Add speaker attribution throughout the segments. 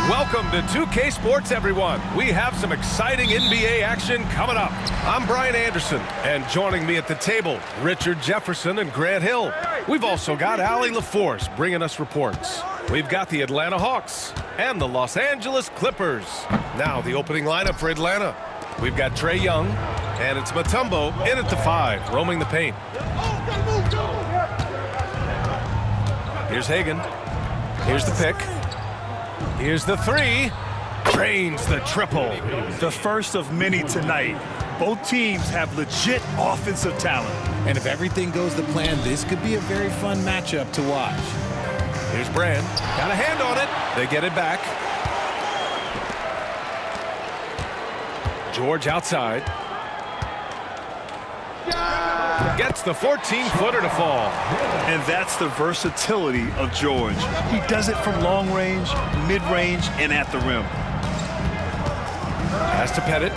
Speaker 1: Welcome to 2K Sports, everyone. We have some exciting NBA action coming up. I'm Brian Anderson, and joining me at the table, Richard Jefferson and Grant Hill. We've also got Allie LaForce bringing us reports. We've got the Atlanta Hawks and the Los Angeles Clippers. Now the opening lineup for Atlanta. We've got Trae Young, and it's Mutombo in at the 5, roaming the paint. Here's Hagan. Here's the pick. Here's the 3. Drains the triple.
Speaker 2: The first of many tonight. Both teams have legit offensive talent.
Speaker 3: And if everything goes to plan, this could be a very fun matchup to watch.
Speaker 1: Here's Brand. Got a hand on it. They get it back. George outside. Gets the 14-footer to fall.
Speaker 2: And that's the versatility of George. He does it from long range, mid-range, and at the rim.
Speaker 1: Pass to Pettit.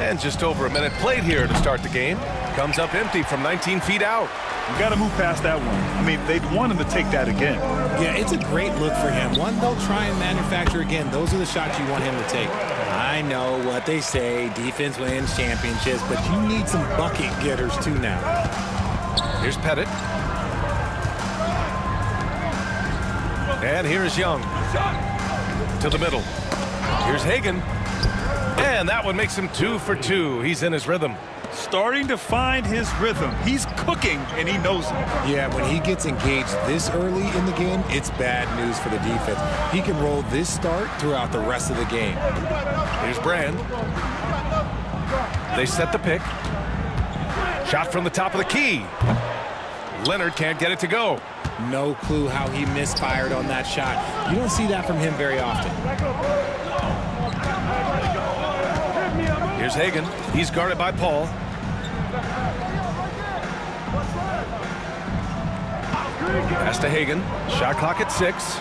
Speaker 1: And just over a minute played here to start the game. Comes up empty from 19 feet out.
Speaker 2: You got to move past that one. I mean, they'd want him to take that again.
Speaker 3: Yeah, it's a great look for him. One they'll try and manufacture again. Those are the shots you want him to take. I know what they say, defense wins championships, but you need some bucket getters too now.
Speaker 1: Here's Pettit. And here's Young. To the middle. Here's Hagan. And that one makes him 2 for 2. He's in his rhythm.
Speaker 2: Starting to find his rhythm. He's cooking, and he knows it.
Speaker 3: Yeah, when he gets engaged this early in the game, it's bad news for the defense. He can roll this start throughout the rest of the game.
Speaker 1: Here's Brand. They set the pick. Shot from the top of the key. Leonard can't get it to go.
Speaker 3: No clue how he misfired on that shot. You don't see that from him very often.
Speaker 1: Here's Hagan. He's guarded by Paul. Pass to Hagan. Shot clock at 6.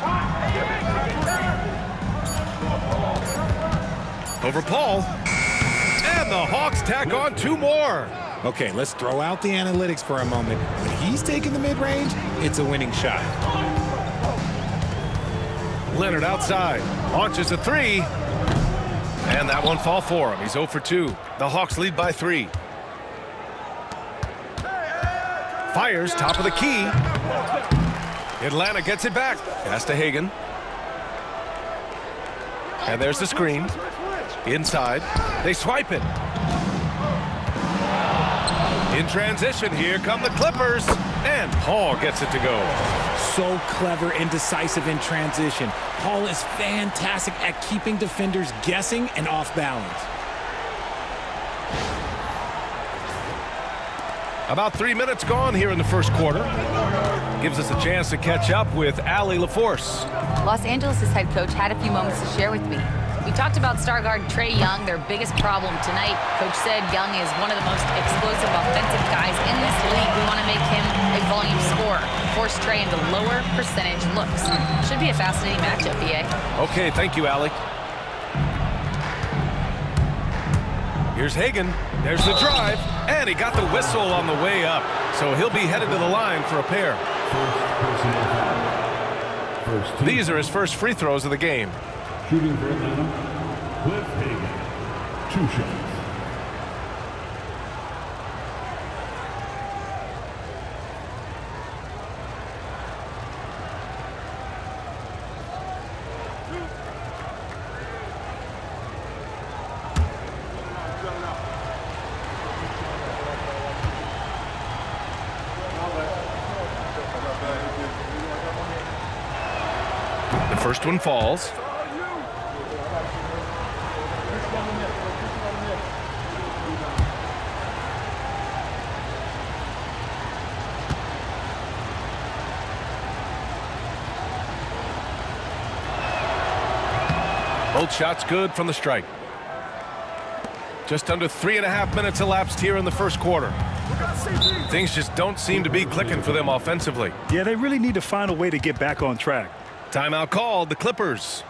Speaker 1: Over Paul. And the Hawks tack on 2 more.
Speaker 3: Okay, let's throw out the analytics for a moment. When he's taking the mid-range, it's a winning shot.
Speaker 1: Leonard outside. Launches a 3. And that one fall for him. He's 0 for 2. The Hawks lead by 3. Fires, top of the key. Atlanta gets it back. Pass to Hagan. And there's the screen. Inside. They swipe it. In transition, here come the Clippers. And Paul gets it to go.
Speaker 3: So clever and decisive in transition. Paul is fantastic at keeping defenders guessing and off balance.
Speaker 1: About 3 minutes gone here in the first quarter. Gives us a chance to catch up with Allie LaForce.
Speaker 4: Los Angeles' head coach had a few moments to share with me. We talked about star guard Trae Young, their biggest problem tonight. Coach said Young is one of the most explosive offensive guys in this league. We want to make him a volume scorer, force Trae into lower percentage looks. Should be a fascinating matchup, BA.
Speaker 1: Okay, thank you, Allie. Here's Hagan. There's the drive. And he got the whistle on the way up. So he'll be headed to the line for a pair. These are his first free throws of the game.
Speaker 5: Shooting for Atlanta, Cliff Hagan. 2 shots.
Speaker 1: The first one falls. Both shots good from the strike. Just under 3.5 minutes elapsed here in the first quarter. Things just don't seem to be clicking for them offensively.
Speaker 2: Yeah, they really need to find a way to get back on track.
Speaker 1: Timeout called, the Clippers.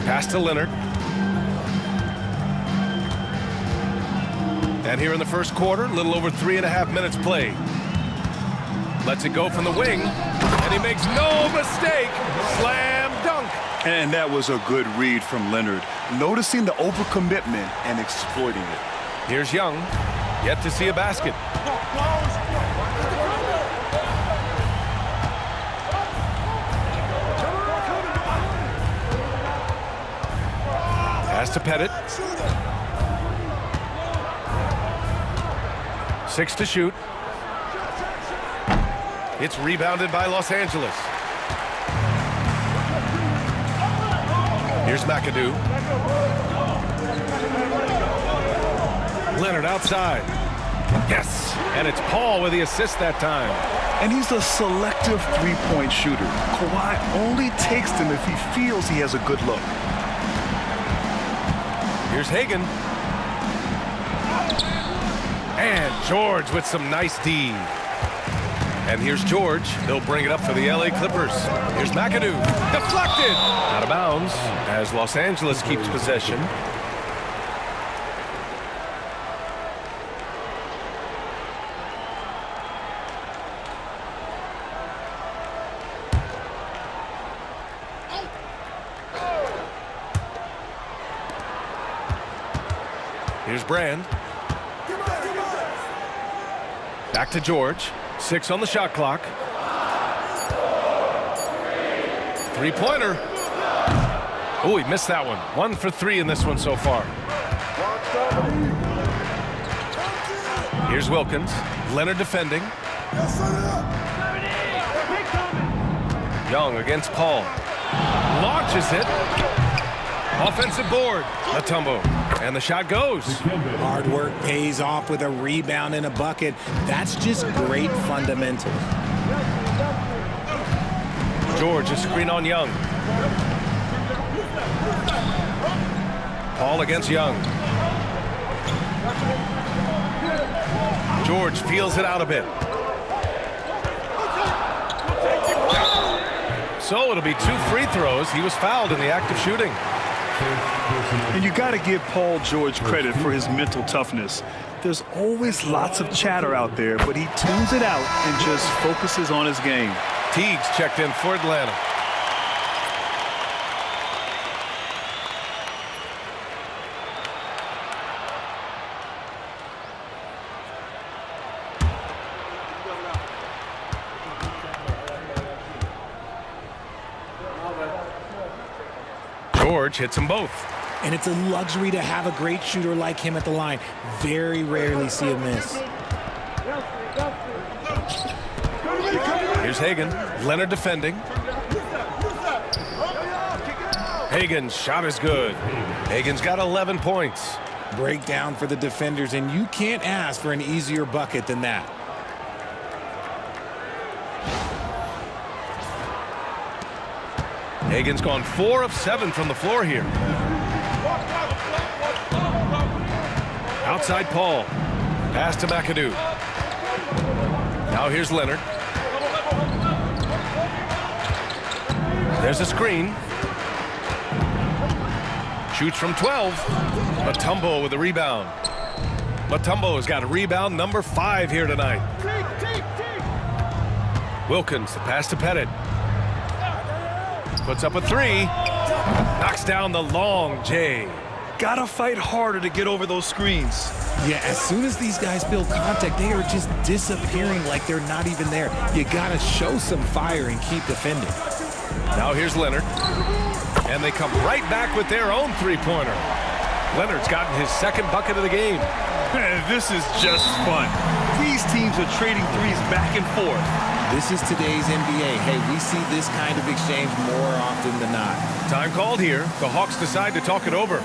Speaker 1: Pass to Leonard. And here in the first quarter, a little over 3.5 minutes played. Lets it go from the wing, and he makes no mistake. Slam dunk.
Speaker 2: And that was a good read from Leonard, noticing the overcommitment and exploiting it.
Speaker 1: Here's Young, yet to see a basket. Pass to Pettit. 6 to shoot. It's rebounded by Los Angeles. Here's McAdoo. Leonard outside. Yes, and it's Paul with the assist that time.
Speaker 2: And he's a selective three-point shooter. Kawhi only takes them if he feels he has a good look.
Speaker 1: Here's Hagan. And George with some nice D. And here's George. He'll bring it up for the LA Clippers. Here's McAdoo. Deflected. Out of bounds as Los Angeles keeps possession. Here's Brand. Back to George. 6 on the shot clock. Three-pointer. Oh, he missed that one. 1 for 3 in this one so far. Here's Wilkins. Leonard defending. Young against Paul. Launches it. Offensive board. Mutombo. And the shot goes.
Speaker 3: Hard work pays off with a rebound and a bucket. That's just great fundamentals.
Speaker 1: George, a screen on Young. Paul against Young. George feels it out a bit. So it'll be 2 free throws. He was fouled in the act of shooting.
Speaker 2: And you got to give Paul George credit for his mental toughness. There's always lots of chatter out there, but he tunes it out and just focuses on his game.
Speaker 1: Teagues checked in for Atlanta. George hits them both.
Speaker 3: And it's a luxury to have a great shooter like him at the line. Very rarely see a miss.
Speaker 1: Here's Hagan. Leonard defending. Hagan's shot is good. Hagan's got 11 points.
Speaker 3: Breakdown for the defenders, and you can't ask for an easier bucket than that.
Speaker 1: Hagan's gone 4 of 7 from the floor here. Outside Paul. Pass to McAdoo. Now here's Leonard. There's a screen. Shoots from 12. Mutombo with the rebound. Mutombo has got a rebound number 5 here tonight. Wilkins, the pass to Pettit. Puts up a 3. Knocks down the long J.
Speaker 2: Gotta fight harder to get over those screens.
Speaker 3: Yeah, as soon as these guys feel contact, they are just disappearing like they're not even there. You gotta show some fire and keep defending.
Speaker 1: Now here's Leonard. And they come right back with their own three-pointer. Leonard's gotten his 2nd bucket of the game.
Speaker 2: This is just fun. These teams are trading threes back and forth.
Speaker 3: This is today's NBA. Hey, we see this kind of exchange more often than not.
Speaker 1: Time called here. The Hawks decide to talk it over.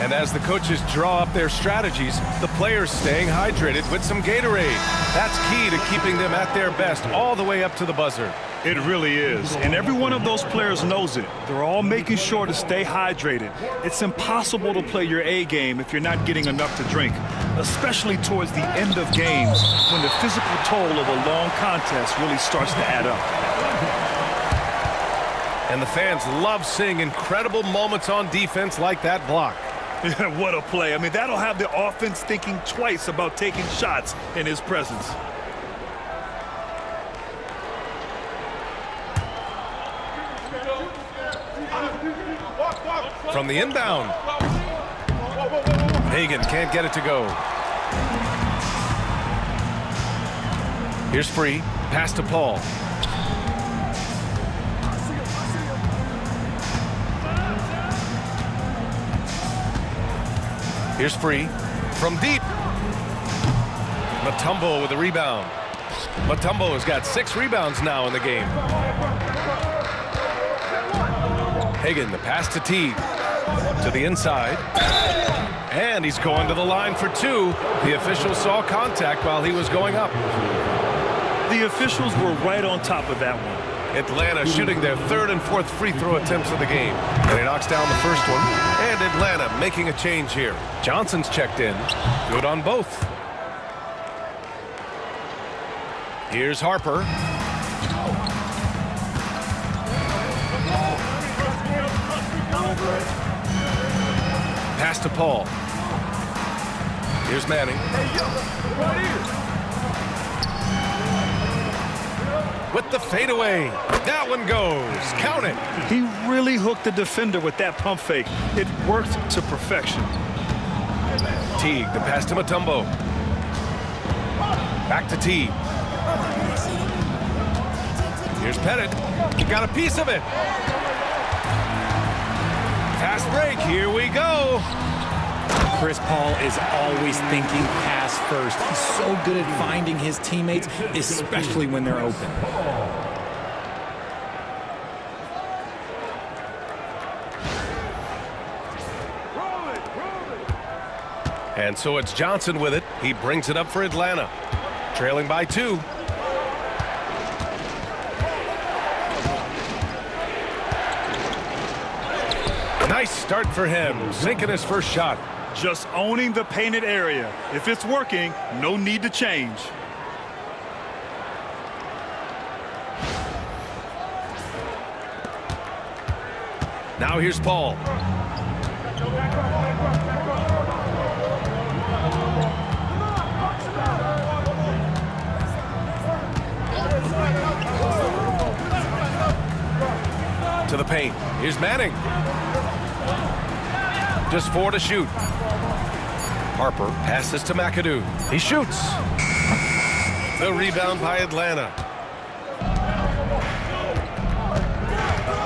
Speaker 1: And as the coaches draw up their strategies, the players staying hydrated with some Gatorade. That's key to keeping them at their best all the way up to the buzzer.
Speaker 2: It really is. And every one of those players knows it. They're all making sure to stay hydrated. It's impossible to play your A game if you're not getting enough to drink, especially towards the end of games when the physical toll of a long contest really starts to add up.
Speaker 1: And the fans love seeing incredible moments on defense like that block.
Speaker 2: What a play. I mean, that'll have the offense thinking twice about taking shots in his presence.
Speaker 1: From the inbound. Hagan can't get it to go. Here's Free. Pass to Paul. Here's Free. From deep. Mutombo with a rebound. Mutombo has got 6 rebounds now in the game. Hagan, the pass to Teague. To the inside. And he's going to the line for 2. The official saw contact while he was going up.
Speaker 2: The officials were right on top of that one.
Speaker 1: Atlanta shooting their 3rd and 4th free throw attempts of the game. And he knocks down the first one. And Atlanta making a change here. Johnson's checked in. Good on both. Here's Harper. Pass to Paul. Here's Manning. With the fadeaway. That one goes. Count it.
Speaker 2: He really hooked the defender with that pump fake. It worked to perfection.
Speaker 1: Teague, the pass to Mutombo. Back to Teague. Here's Pettit. He got a piece of it. Fast break. Here we go.
Speaker 3: Chris Paul is always thinking pass first. He's so good at finding his teammates, especially when they're open.
Speaker 1: And so it's Johnson with it. He brings it up for Atlanta. Trailing by 2. Nice start for him. Sinking his first shot.
Speaker 2: Just owning the painted area. If it's working, no need to change.
Speaker 1: Now here's Paul. To the paint. Here's Manning. Just 4 to shoot. Harper passes to McAdoo. He shoots. The rebound by Atlanta.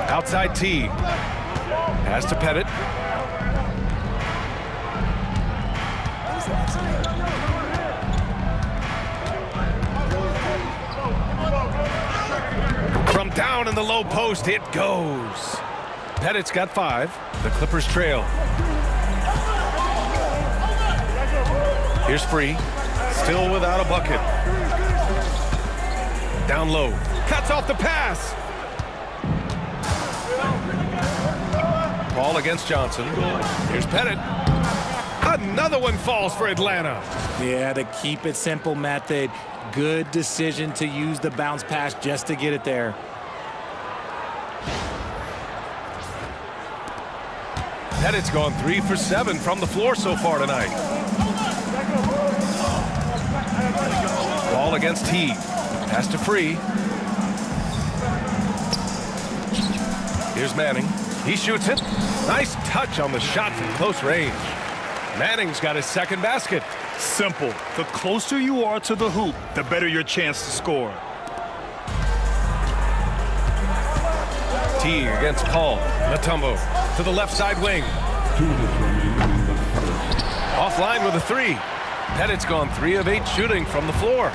Speaker 1: Outside T. Pass to Pettit. From down in the low post, it goes. Pettit's got 5. The Clippers trail. Here's Free. Still without a bucket. Down low. Cuts off the pass. Ball against Johnson. Here's Pettit. Another one falls for Atlanta.
Speaker 3: Yeah, the keep it simple method. Good decision to use the bounce pass just to get it there.
Speaker 1: Pettit's gone 3 for 7 from the floor so far tonight. Ball against Teague. Pass to Free. Here's Manning. He shoots it. Nice touch on the shot from close range. Manning's got his second basket.
Speaker 2: Simple. The closer you are to the hoop, the better your chance to score.
Speaker 1: Teague against Paul. Mutombo to the left side wing. Offline with a 3. Pettit's gone 3 of 8 shooting from the floor.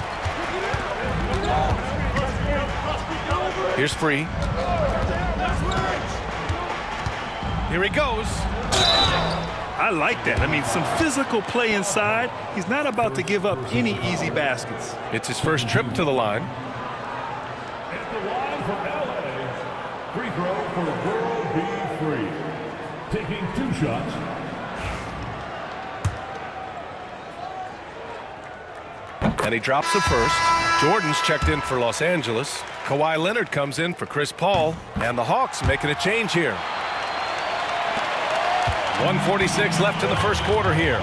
Speaker 1: Here's Free. Here he goes.
Speaker 2: I like that. I mean, some physical play inside. He's not about to give up any easy baskets.
Speaker 1: It's his first trip to the line.
Speaker 5: At the line from LA, free throw for World B. Free. Taking 2 shots.
Speaker 1: And he drops the first. Jordan's checked in for Los Angeles. Kawhi Leonard comes in for Chris Paul. And the Hawks making a change here. 1:46 left in the first quarter here.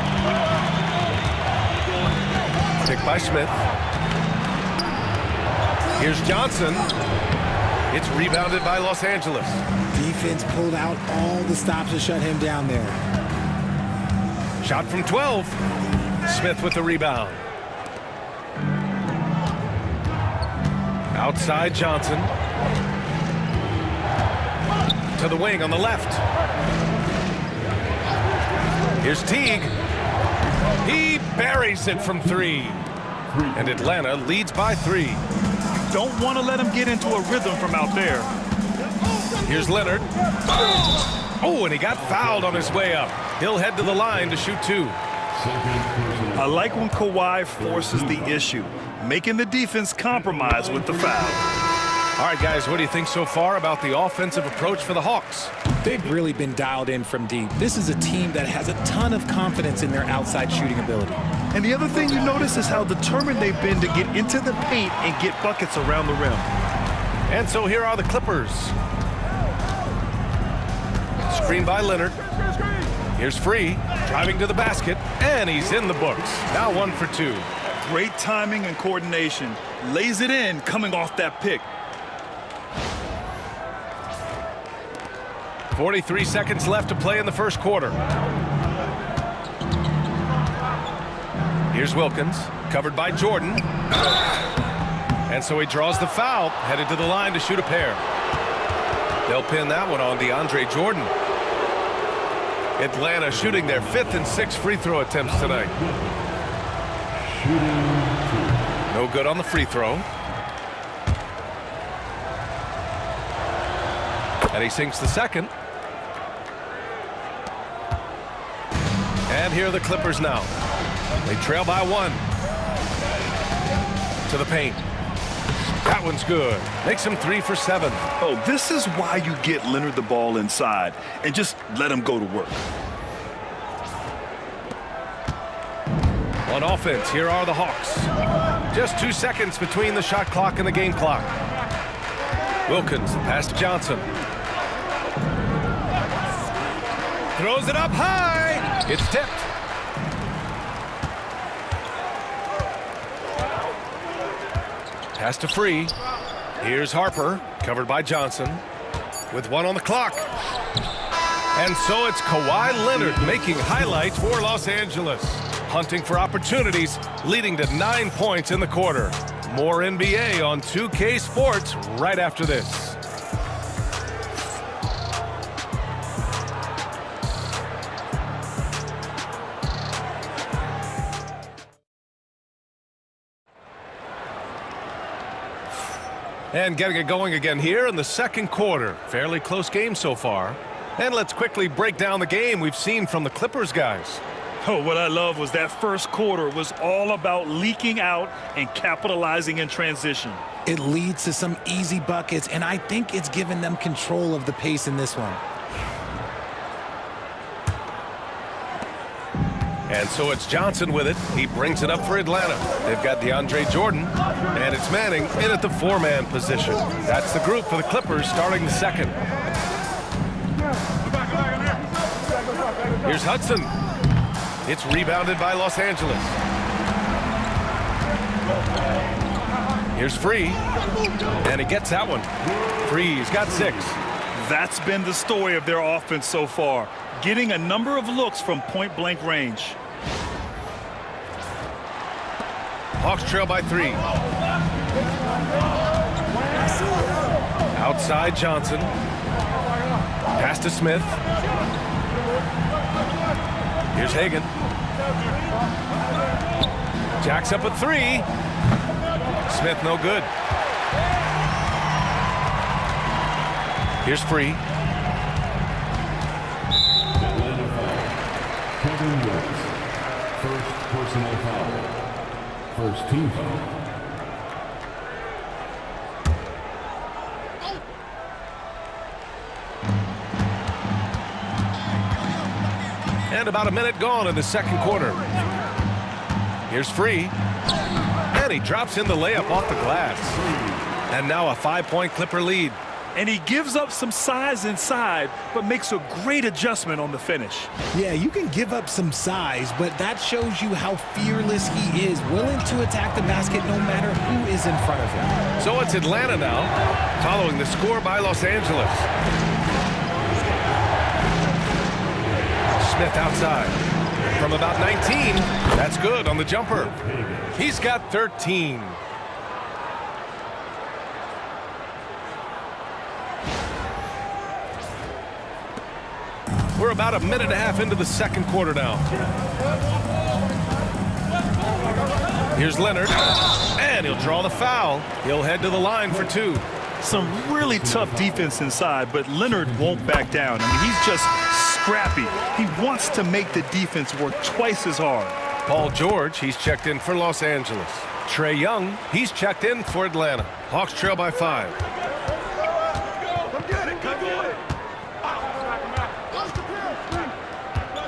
Speaker 1: Pick by Smith. Here's Johnson. It's rebounded by Los Angeles.
Speaker 3: Defense pulled out all the stops to shut him down there.
Speaker 1: Shot from 12. Smith with the rebound. Outside Johnson. To the wing on the left. Here's Teague. He buries it from 3. And Atlanta leads by 3.
Speaker 2: Don't want to let him get into a rhythm from out there.
Speaker 1: Here's Leonard. Oh, and he got fouled on his way up. He'll head to the line to shoot 2.
Speaker 2: I like when Kawhi forces the issue, making the defense compromise with the foul.
Speaker 1: All right, guys, what do you think so far about the offensive approach for the Hawks?
Speaker 3: They've really been dialed in from deep. This is a team that has a ton of confidence in their outside shooting ability.
Speaker 2: And the other thing you notice is how determined they've been to get into the paint and get buckets around the rim.
Speaker 1: And so here are the Clippers. Screen by Leonard. Here's Free, driving to the basket, and he's in the books. Now 1 for 2.
Speaker 2: Great timing and coordination. Lays it in coming off that pick.
Speaker 1: 43 seconds left to play in the first quarter. Here's Wilkins, covered by Jordan. And so he draws the foul, headed to the line to shoot a pair. They'll pin that one on DeAndre Jordan. Atlanta shooting their 5th and 6th free throw attempts tonight. No good on the free throw. And he sinks the second. And here are the Clippers now. They trail by 1. To the paint. That one's good. Makes him 3 for 7.
Speaker 2: Oh, this is why you get Leonard the ball inside and just let him go to work.
Speaker 1: On offense, here are the Hawks. Just 2 seconds between the shot clock and the game clock. Wilkins, the pass to Johnson. Throws it up high. It's tipped. Pass to Free. Here's Harper, covered by Johnson, with 1 on the clock. And so it's Kawhi Leonard making highlights for Los Angeles. Hunting for opportunities, leading to 9 points in the quarter. More NBA on 2K Sports right after this. And getting it going again here in the second quarter. Fairly close game so far. And let's quickly break down the game we've seen from the Clippers guys.
Speaker 2: Oh, what I love was that first quarter was all about leaking out and capitalizing in transition.
Speaker 3: It leads to some easy buckets, and I think it's given them control of the pace in this one.
Speaker 1: And so it's Johnson with it. He brings it up for Atlanta. They've got DeAndre Jordan, and it's Manning in at the 4-man position. That's the group for the Clippers starting the second. Here's Hudson. It's rebounded by Los Angeles. Here's Free, and he gets that one. Free's got 6.
Speaker 2: That's been the story of their offense so far, getting a number of looks from point-blank range.
Speaker 1: Hawks trail by 3. Outside Johnson. Pass to Smith. Here's Hagan. Jacks up a 3. Smith no good. Here's Free.
Speaker 5: Kevin Willis, first personal foul. First team foul.
Speaker 1: And about a minute gone in the second quarter. Here's Free. And And he drops in the layup off the glass. And now a 5-point Clipper lead.
Speaker 2: And he gives up some size inside, but makes a great adjustment on the finish.
Speaker 3: Yeah, you can give up some size, but that shows you how fearless he is, willing to attack the basket no matter who is in front of him.
Speaker 1: So it's Atlanta now, following the score by Los Angeles. Smith outside. From about 19, that's good on the jumper. He's got 13. We're about a minute and a half into the second quarter now. Here's Leonard, and he'll draw the foul. He'll head to the line for 2.
Speaker 2: Some really tough defense inside, but Leonard won't back down. I mean, he's just scrappy. He wants to make the defense work twice as hard.
Speaker 1: Paul George, he's checked in for Los Angeles. Trae Young, he's checked in for Atlanta. Hawks trail by 5.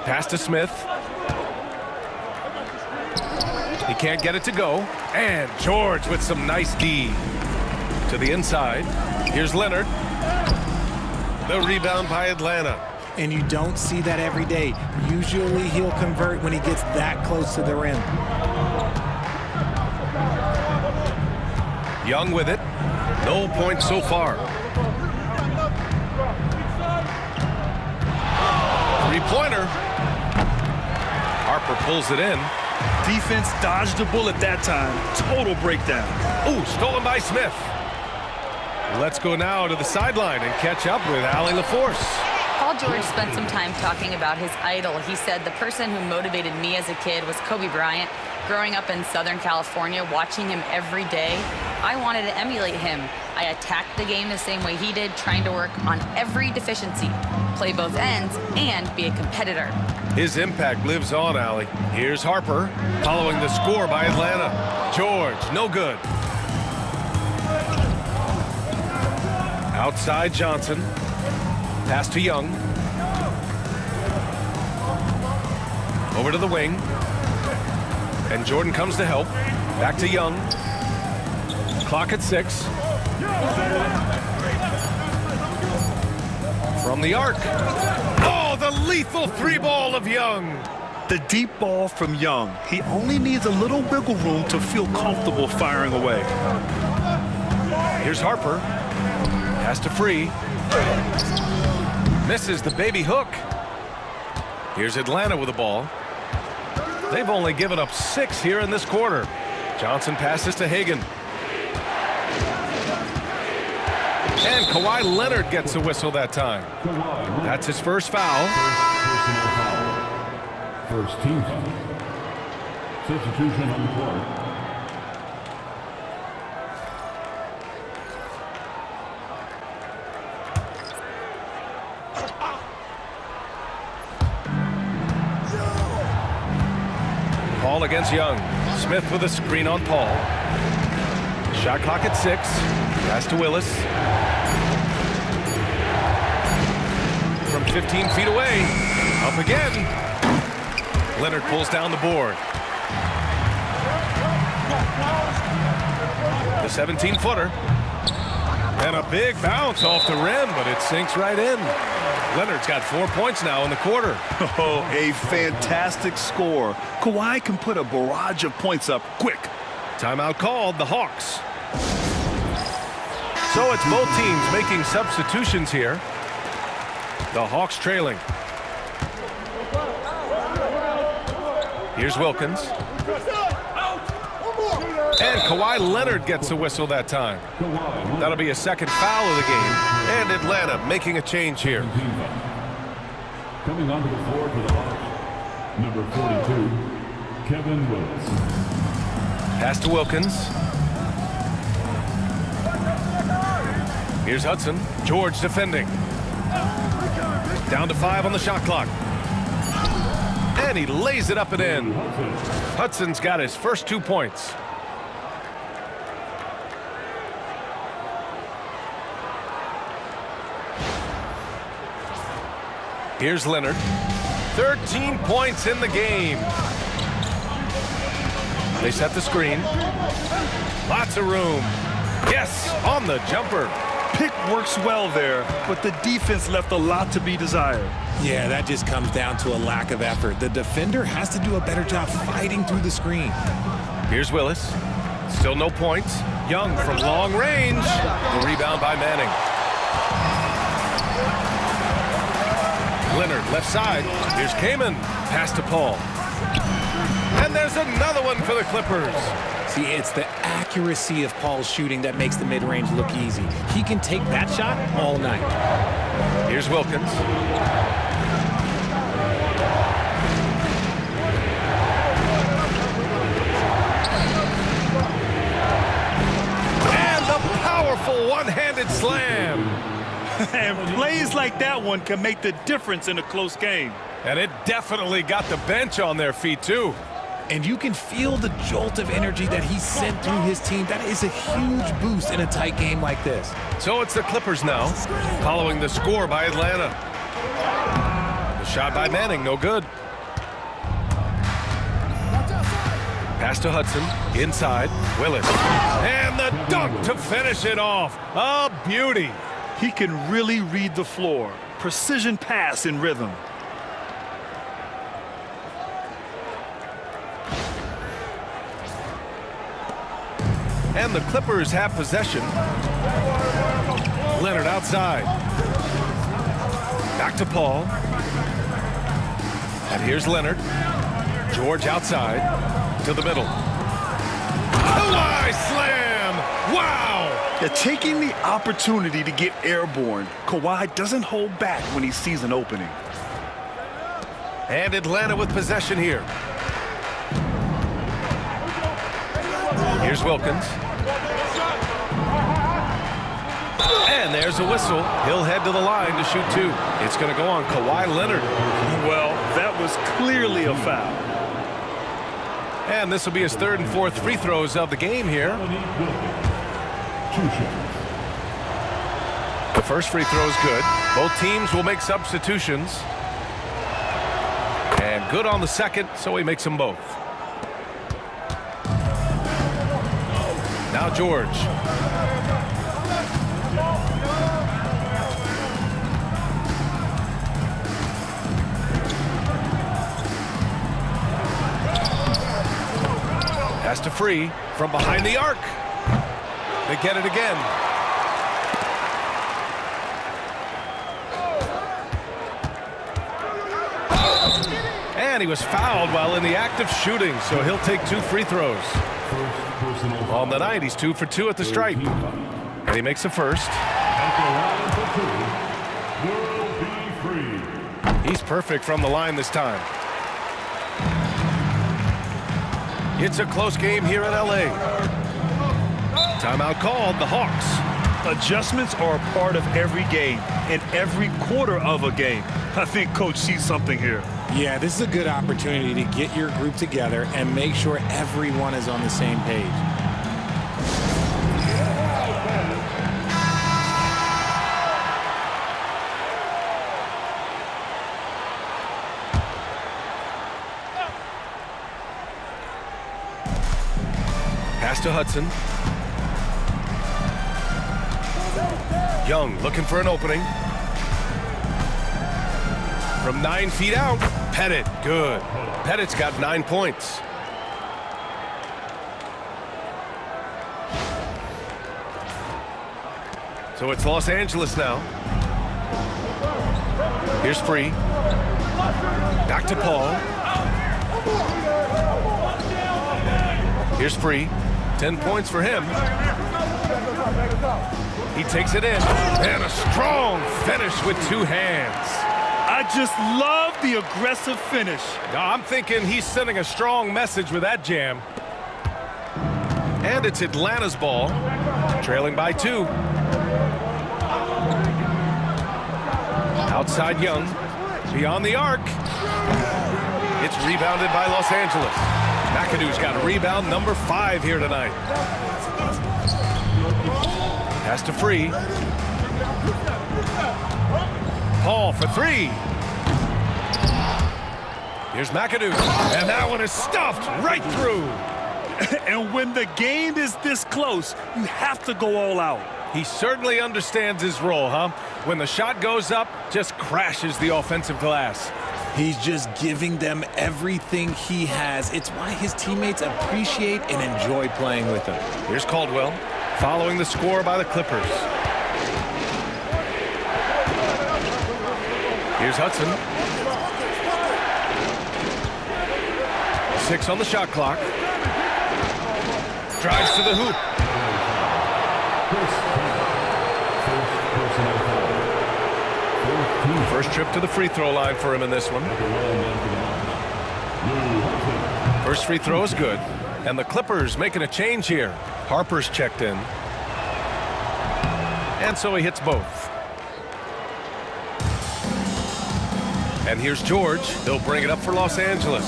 Speaker 1: Pass to Smith. He can't get it to go. And George with some nice D. To the inside. Here's Leonard. The rebound by Atlanta.
Speaker 3: And you don't see that every day. Usually he'll convert when he gets that close to the rim.
Speaker 1: Young with it. No points so far. Three-pointer. Harper pulls it in.
Speaker 2: Defense dodged a bullet that time. Total breakdown.
Speaker 1: Ooh, stolen by Smith. Let's go now to the sideline and catch up with Allie LaForce.
Speaker 4: Paul George spent some time talking about his idol. He said, the person who motivated me as a kid was Kobe Bryant. Growing up in Southern California, watching him every day, I wanted to emulate him. I attacked the game the same way he did, trying to work on every deficiency, play both ends, and be a competitor.
Speaker 1: His impact lives on, Allie. Here's Harper, following the score by Atlanta. George, no good. Outside Johnson. Pass to Young. Over to the wing. And Jordan comes to help. Back to Young. Clock at 6. From the arc. Oh, the lethal 3-ball of Young.
Speaker 2: The deep ball from Young. He only needs a little wiggle room to feel comfortable firing away.
Speaker 1: Here's Harper. Pass to Free. Misses the baby hook. Here's Atlanta with the ball. They've only given up 6 here in this quarter. Johnson passes to Hagan. And Kawhi Leonard gets a whistle that time. That's his first foul.
Speaker 5: First team foul. Substitution on the court.
Speaker 1: Paul against Young. Smith with a screen on Paul. Shot clock at 6. Pass to Willis. From 15 feet away. Up again. Leonard pulls down the board. The 17-footer. And a big bounce off the rim, but it sinks right in. Leonard's got 4 points now in the quarter.
Speaker 2: Oh, a fantastic score. Kawhi can put a barrage of points up quick.
Speaker 1: Timeout called, the Hawks. So it's both teams making substitutions here. The Hawks trailing. Here's Wilkins. And Kawhi Leonard gets a whistle that time. That'll be a second foul of the game. And Atlanta making a change here.
Speaker 5: Coming onto the floor for the Hawks, number 42, Kevin Willis.
Speaker 1: Pass to Wilkins. Here's Hudson. George defending. Down to 5 on the shot clock. And he lays it up and in. Hudson's got his first 2 points. Here's Leonard. 13 points in the game. They set the screen. Lots of room. Yes, on the jumper.
Speaker 2: Pick works well there, but the defense left a lot to be desired.
Speaker 3: Yeah, that just comes down to a lack of effort. The defender has to do a better job fighting through the screen.
Speaker 1: Here's Willis. Still no points. Young from long range. The rebound by Manning. Leonard, left side. Here's Kaman. Pass to Paul. And there's another one for the Clippers.
Speaker 3: See, it's the accuracy of Paul's shooting that makes the mid-range look easy. He can take that shot all night.
Speaker 1: Here's Wilkins. And the powerful one-handed slam.
Speaker 2: And plays like that one can make the difference in a close game.
Speaker 1: And it definitely got the bench on their feet, too.
Speaker 3: And you can feel the jolt of energy that he sent through his team. That is a huge boost in a tight game like this.
Speaker 1: So it's the Clippers now, following the score by Atlanta. The shot by Manning, no good. Pass to Hudson, inside, Willis. And the dunk to finish it off. A beauty.
Speaker 2: He can really read the floor. Precision pass in rhythm.
Speaker 1: And the Clippers have possession. Leonard outside. Back to Paul. And here's Leonard. George outside to the middle. Kawhi slam! Wow!
Speaker 2: They're taking the opportunity to get airborne. Kawhi doesn't hold back when he sees an opening.
Speaker 1: And Atlanta with possession here. Here's Wilkins. And there's a whistle. He'll head to the line to shoot two. It's going to go on Kawhi Leonard.
Speaker 2: Well, that was clearly a foul.
Speaker 1: And this will be his third and fourth free throws of the game here. The first free throw is good. Both teams will make substitutions. And good on the second, so he makes them both. Now George. Pass to Free from behind the arc. They get it again. And he was fouled while in the act of shooting, so he'll take two free throws. On the night, he's 2 for 2 at the stripe. And he makes the first. He's perfect from the line this time. It's a close game here in L.A. Timeout called, the Hawks.
Speaker 2: Adjustments are a part of every game and every quarter of a game. I think Coach sees something here.
Speaker 3: Yeah, this is a good opportunity to get your group together and make sure everyone is on the same page.
Speaker 1: Pass to Hudson. Young looking for an opening. From 9 feet out, Pettit, good. Pettit's got 9 points. So it's Los Angeles now. Here's Free. Back to Paul. Here's Free. 10 points for him. He takes it in. And a strong finish with 2 hands.
Speaker 2: I just love the aggressive finish.
Speaker 1: I'm thinking he's sending a strong message with that jam. And it's Atlanta's ball. Trailing by 2. Outside Young. Beyond the arc. It's rebounded by Los Angeles. McAdoo's got a rebound number 5 here tonight. Pass to Free. Paul for 3. Here's McAdoo. And that one is stuffed right through.
Speaker 2: And when the game is this close, you have to go all out.
Speaker 1: He certainly understands his role, huh? When the shot goes up, just crashes the offensive glass.
Speaker 3: He's just giving them everything he has. It's why his teammates appreciate and enjoy playing with him.
Speaker 1: Here's Caldwell, following the score by the Clippers. Here's Hudson. 6 on the shot clock. Drives to the hoop. First trip to the free throw line for him in this one. First free throw is good. And the Clippers making a change here. Harper's checked in. And so he hits both. And here's George. He'll bring it up for Los Angeles.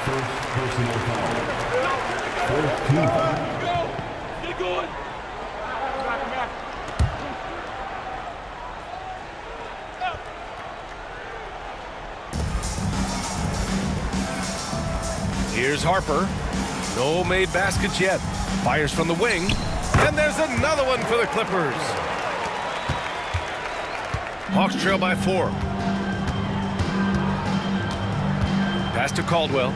Speaker 5: First personal foul. 14th.
Speaker 6: Get going.
Speaker 1: Here's Harper. No made baskets yet. Fires from the wing. And there's another one for the Clippers. Hawks trail by 4. Pass to Caldwell.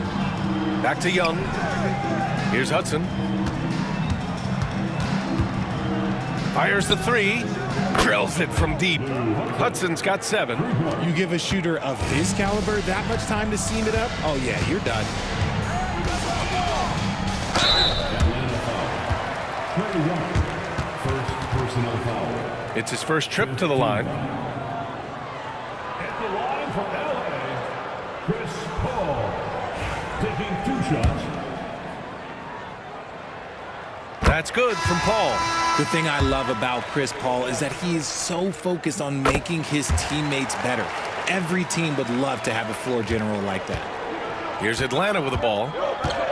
Speaker 1: Back to Young. Here's Hudson. Fires the 3. Drills it from deep. Hudson's got 7.
Speaker 3: You give a shooter of his caliber that much time to seam it up? Oh, yeah, you're done.
Speaker 5: Trey Young. First personal foul.
Speaker 1: It's his first trip to the line.
Speaker 5: At the line for LA, Chris Paul. Taking 2 shots.
Speaker 1: That's good from Paul.
Speaker 3: The thing I love about Chris Paul is that he is so focused on making his teammates better. Every team would love to have a floor general like that.
Speaker 1: Here's Atlanta with the ball.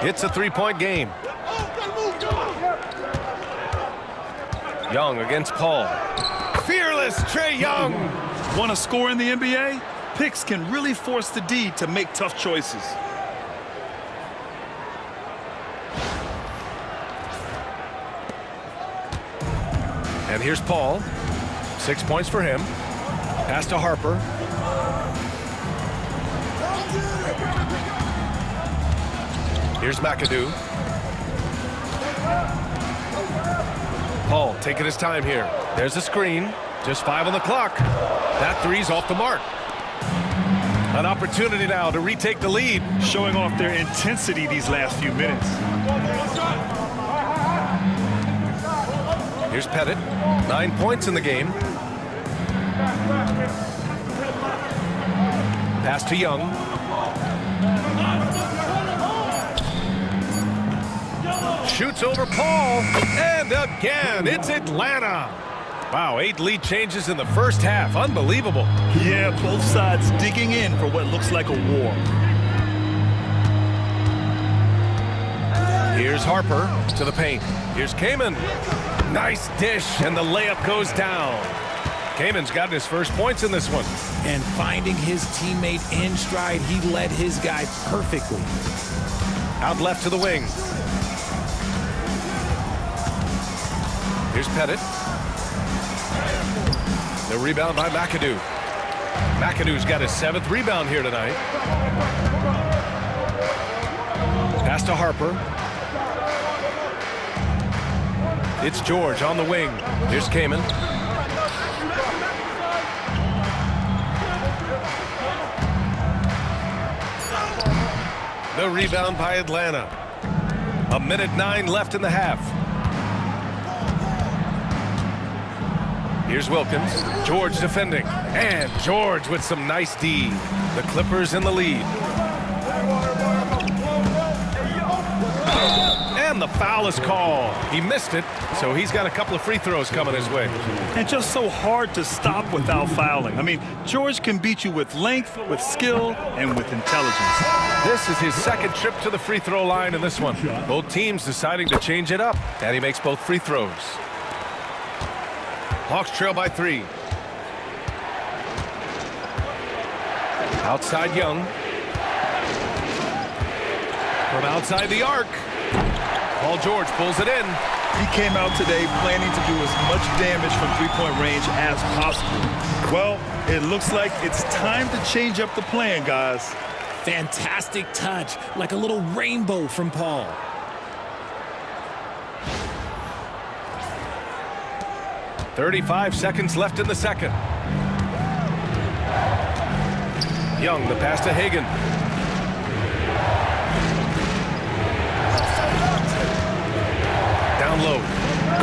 Speaker 1: It's a 3-point game. Young against Paul. Fearless Trey Young.
Speaker 2: Want to score in the NBA? Picks can really force the D to make tough choices.
Speaker 1: And here's Paul. 6 points for him. Pass to Harper. Here's McAdoo. Paul taking his time here. There's a screen. Just 5 on the clock. That 3's off the mark. An opportunity now to retake the lead.
Speaker 2: Showing off their intensity these last few minutes.
Speaker 1: Here's Pettit. 9 points in the game. Pass to Young. Shoots over Paul. And again, it's Atlanta. Wow, 8 lead changes in the first half. Unbelievable.
Speaker 2: Yeah, both sides digging in for what looks like a war.
Speaker 1: Here's Harper to the paint. Here's Kaman. Nice dish, and the layup goes down. Kaman's gotten his first points in this one.
Speaker 3: And finding his teammate in stride, he led his guy perfectly.
Speaker 1: Out left to the wing. Here's Pettit. The rebound by McAdoo. McAdoo's got his 7th rebound here tonight. Pass to Harper. It's George on the wing. Here's Kaman. The rebound by Atlanta. 1:09 left in the half. Here's Wilkins. George defending. And George with some nice D. The Clippers in the lead. And the foul is called. He missed it, so he's got a couple of free throws coming his way.
Speaker 2: And just so hard to stop without fouling. I mean, George can beat you with length, with skill, and with intelligence.
Speaker 1: This is his 2nd trip to the free throw line in this one. Both teams deciding to change it up, and he makes both free throws. Hawks trail by 3. Outside Young. From outside the arc. Paul George pulls it in.
Speaker 2: He came out today planning to do as much damage from three-point range as possible. Well, it looks like it's time to change up the plan, guys.
Speaker 3: Fantastic touch, like a little rainbow from Paul.
Speaker 1: .35 seconds left in the second. Young, the pass to Hagan. Down low.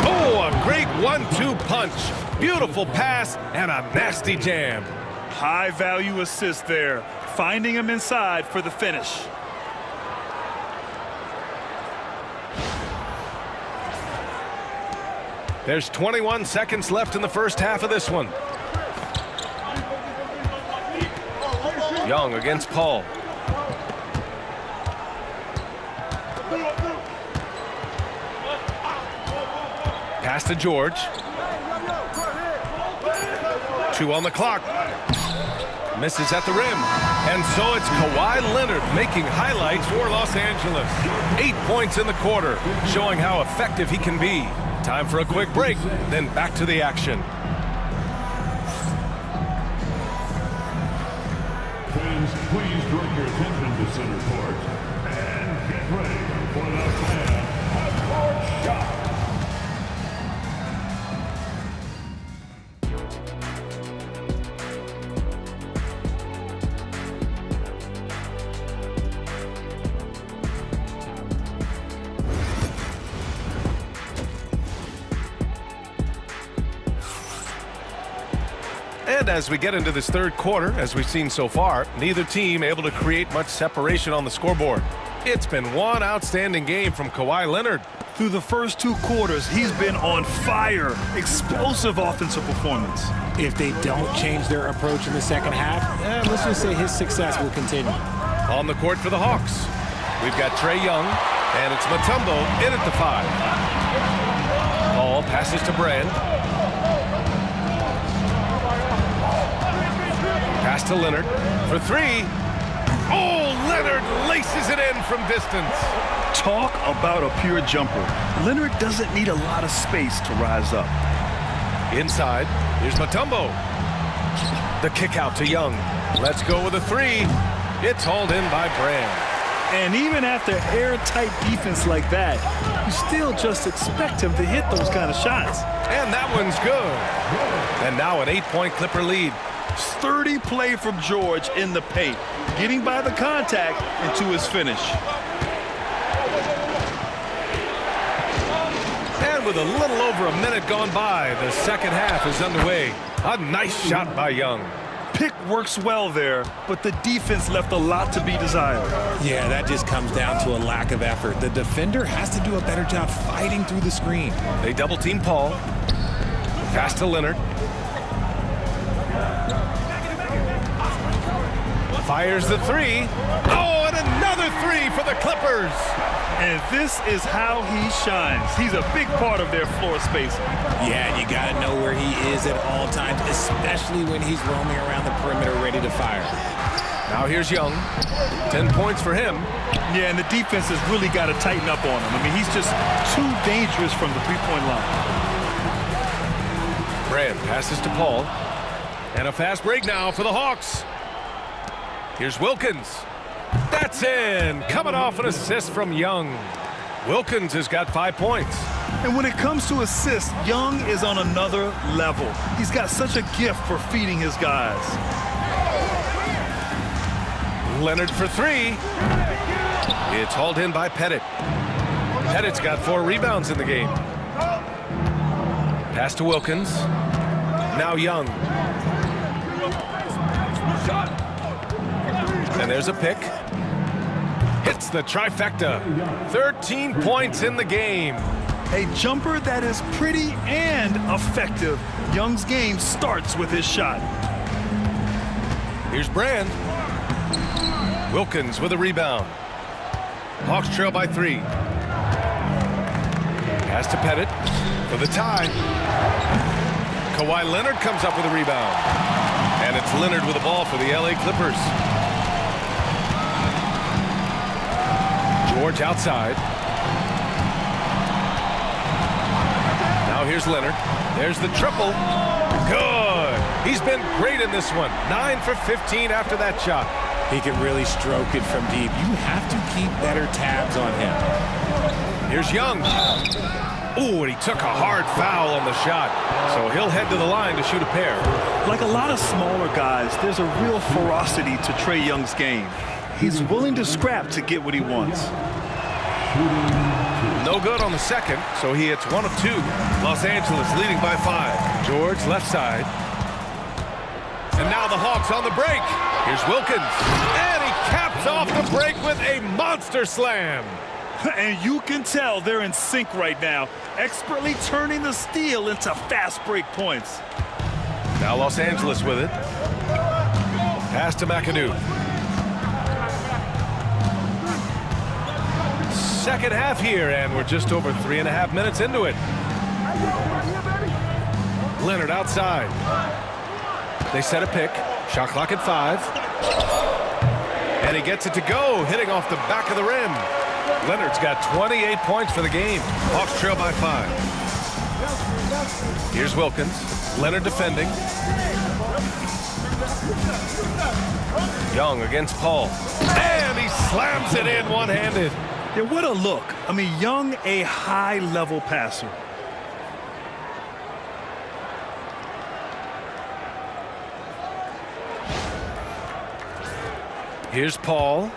Speaker 1: Oh, a great 1-2 punch. Beautiful pass and a nasty jam.
Speaker 2: High-value assist there, finding him inside for the finish.
Speaker 1: There's 21 seconds left in the first half of this one. Young against Paul. Pass to George. 2 on the clock. Misses at the rim. And so it's Kawhi Leonard making highlights for Los Angeles. 8 points in the quarter, showing how effective he can be. Time for a quick break, then back to the action.
Speaker 5: Fans, please direct your attention to center court and get ready for the fan half-court shot.
Speaker 1: And as we get into this third quarter, as we've seen so far, neither team able to create much separation on the scoreboard. It's been one outstanding game from Kawhi Leonard.
Speaker 2: Through the first 2 quarters, he's been on fire. Explosive offensive performance.
Speaker 3: If they don't change their approach in the second half, let's just say his success will continue.
Speaker 1: On the court for the Hawks, we've got Trae Young, and it's Mutombo in at the 5. Paul passes to Brand. Pass to Leonard for 3. Oh, Leonard laces it in from distance.
Speaker 2: Talk about a pure jumper. Leonard doesn't need a lot of space to rise up.
Speaker 1: Inside, here's Mutombo. The kick out to Young. Let's go with a 3. It's hauled in by Brand.
Speaker 2: And even after airtight defense like that, you still just expect him to hit those kind of shots.
Speaker 1: And that one's good. And now an 8-point Clipper lead.
Speaker 2: Sturdy play from George in the paint, getting by the contact and to his finish.
Speaker 1: And with a little over a minute gone by, the second half is underway. A nice shot by Young.
Speaker 2: Pick works well there, but the defense left a lot to be desired.
Speaker 3: Yeah, that just comes down to a lack of effort. The defender has to do a better job fighting through the screen.
Speaker 1: They double team Paul. Pass to Leonard. Fires the 3. Oh, and another 3 for the Clippers.
Speaker 2: And this is how he shines. He's a big part of their floor spacing.
Speaker 3: Yeah, and you got to know where he is at all times, especially when he's roaming around the perimeter ready to fire.
Speaker 1: Now here's Young. 10 points for him.
Speaker 2: Yeah, and the defense has really got to tighten up on him. I mean, he's just too dangerous from the three-point line.
Speaker 1: Brand passes to Paul. And a fast break now for the Hawks. Here's Wilkins. That's in. Coming off an assist from Young. Wilkins has got 5 points.
Speaker 2: And when it comes to assists, Young is on another level. He's got such a gift for feeding his guys.
Speaker 1: Leonard for 3. It's hauled in by Pettit. Pettit's got 4 rebounds in the game. Pass to Wilkins. Now Young. And there's a pick. Hits the trifecta. 13 points in the game.
Speaker 2: A jumper that is pretty and effective. Young's game starts with his shot.
Speaker 1: Here's Brand. Wilkins with a rebound. Hawks trail by 3. Pass to Pettit for the tie. Kawhi Leonard comes up with a rebound. And it's Leonard with the ball for the LA Clippers. George outside. Now here's Leonard. There's the triple. Good. He's been great in this one. 9 for 15 after that shot.
Speaker 3: He can really stroke it from deep. You have to keep better tabs on him.
Speaker 1: Here's Young. Ooh, and he took a hard foul on the shot. So he'll head to the line to shoot a pair.
Speaker 2: Like a lot of smaller guys, there's a real ferocity to Trae Young's game. He's willing to scrap to get what he wants.
Speaker 1: No good on the second, so he hits 1 of 2. Los Angeles leading by 5. George left side. And now the Hawks on the break. Here's Wilkins. And he caps off the break with a monster slam.
Speaker 2: And you can tell they're in sync right now, expertly turning the steal into fast break points.
Speaker 1: Now Los Angeles with it. Pass to McAdoo. Second half here, and we're just over 3.5 minutes into it. Leonard outside. They set a pick. Shot clock at 5. And he gets it to go, hitting off the back of the rim. Leonard's got 28 points for the game. Hawks trail by 5. Here's Wilkins. Leonard defending. Young against Paul. And he slams it in one-handed.
Speaker 2: Yeah, what a look. I mean, Young, a high-level passer.
Speaker 1: Here's Paul.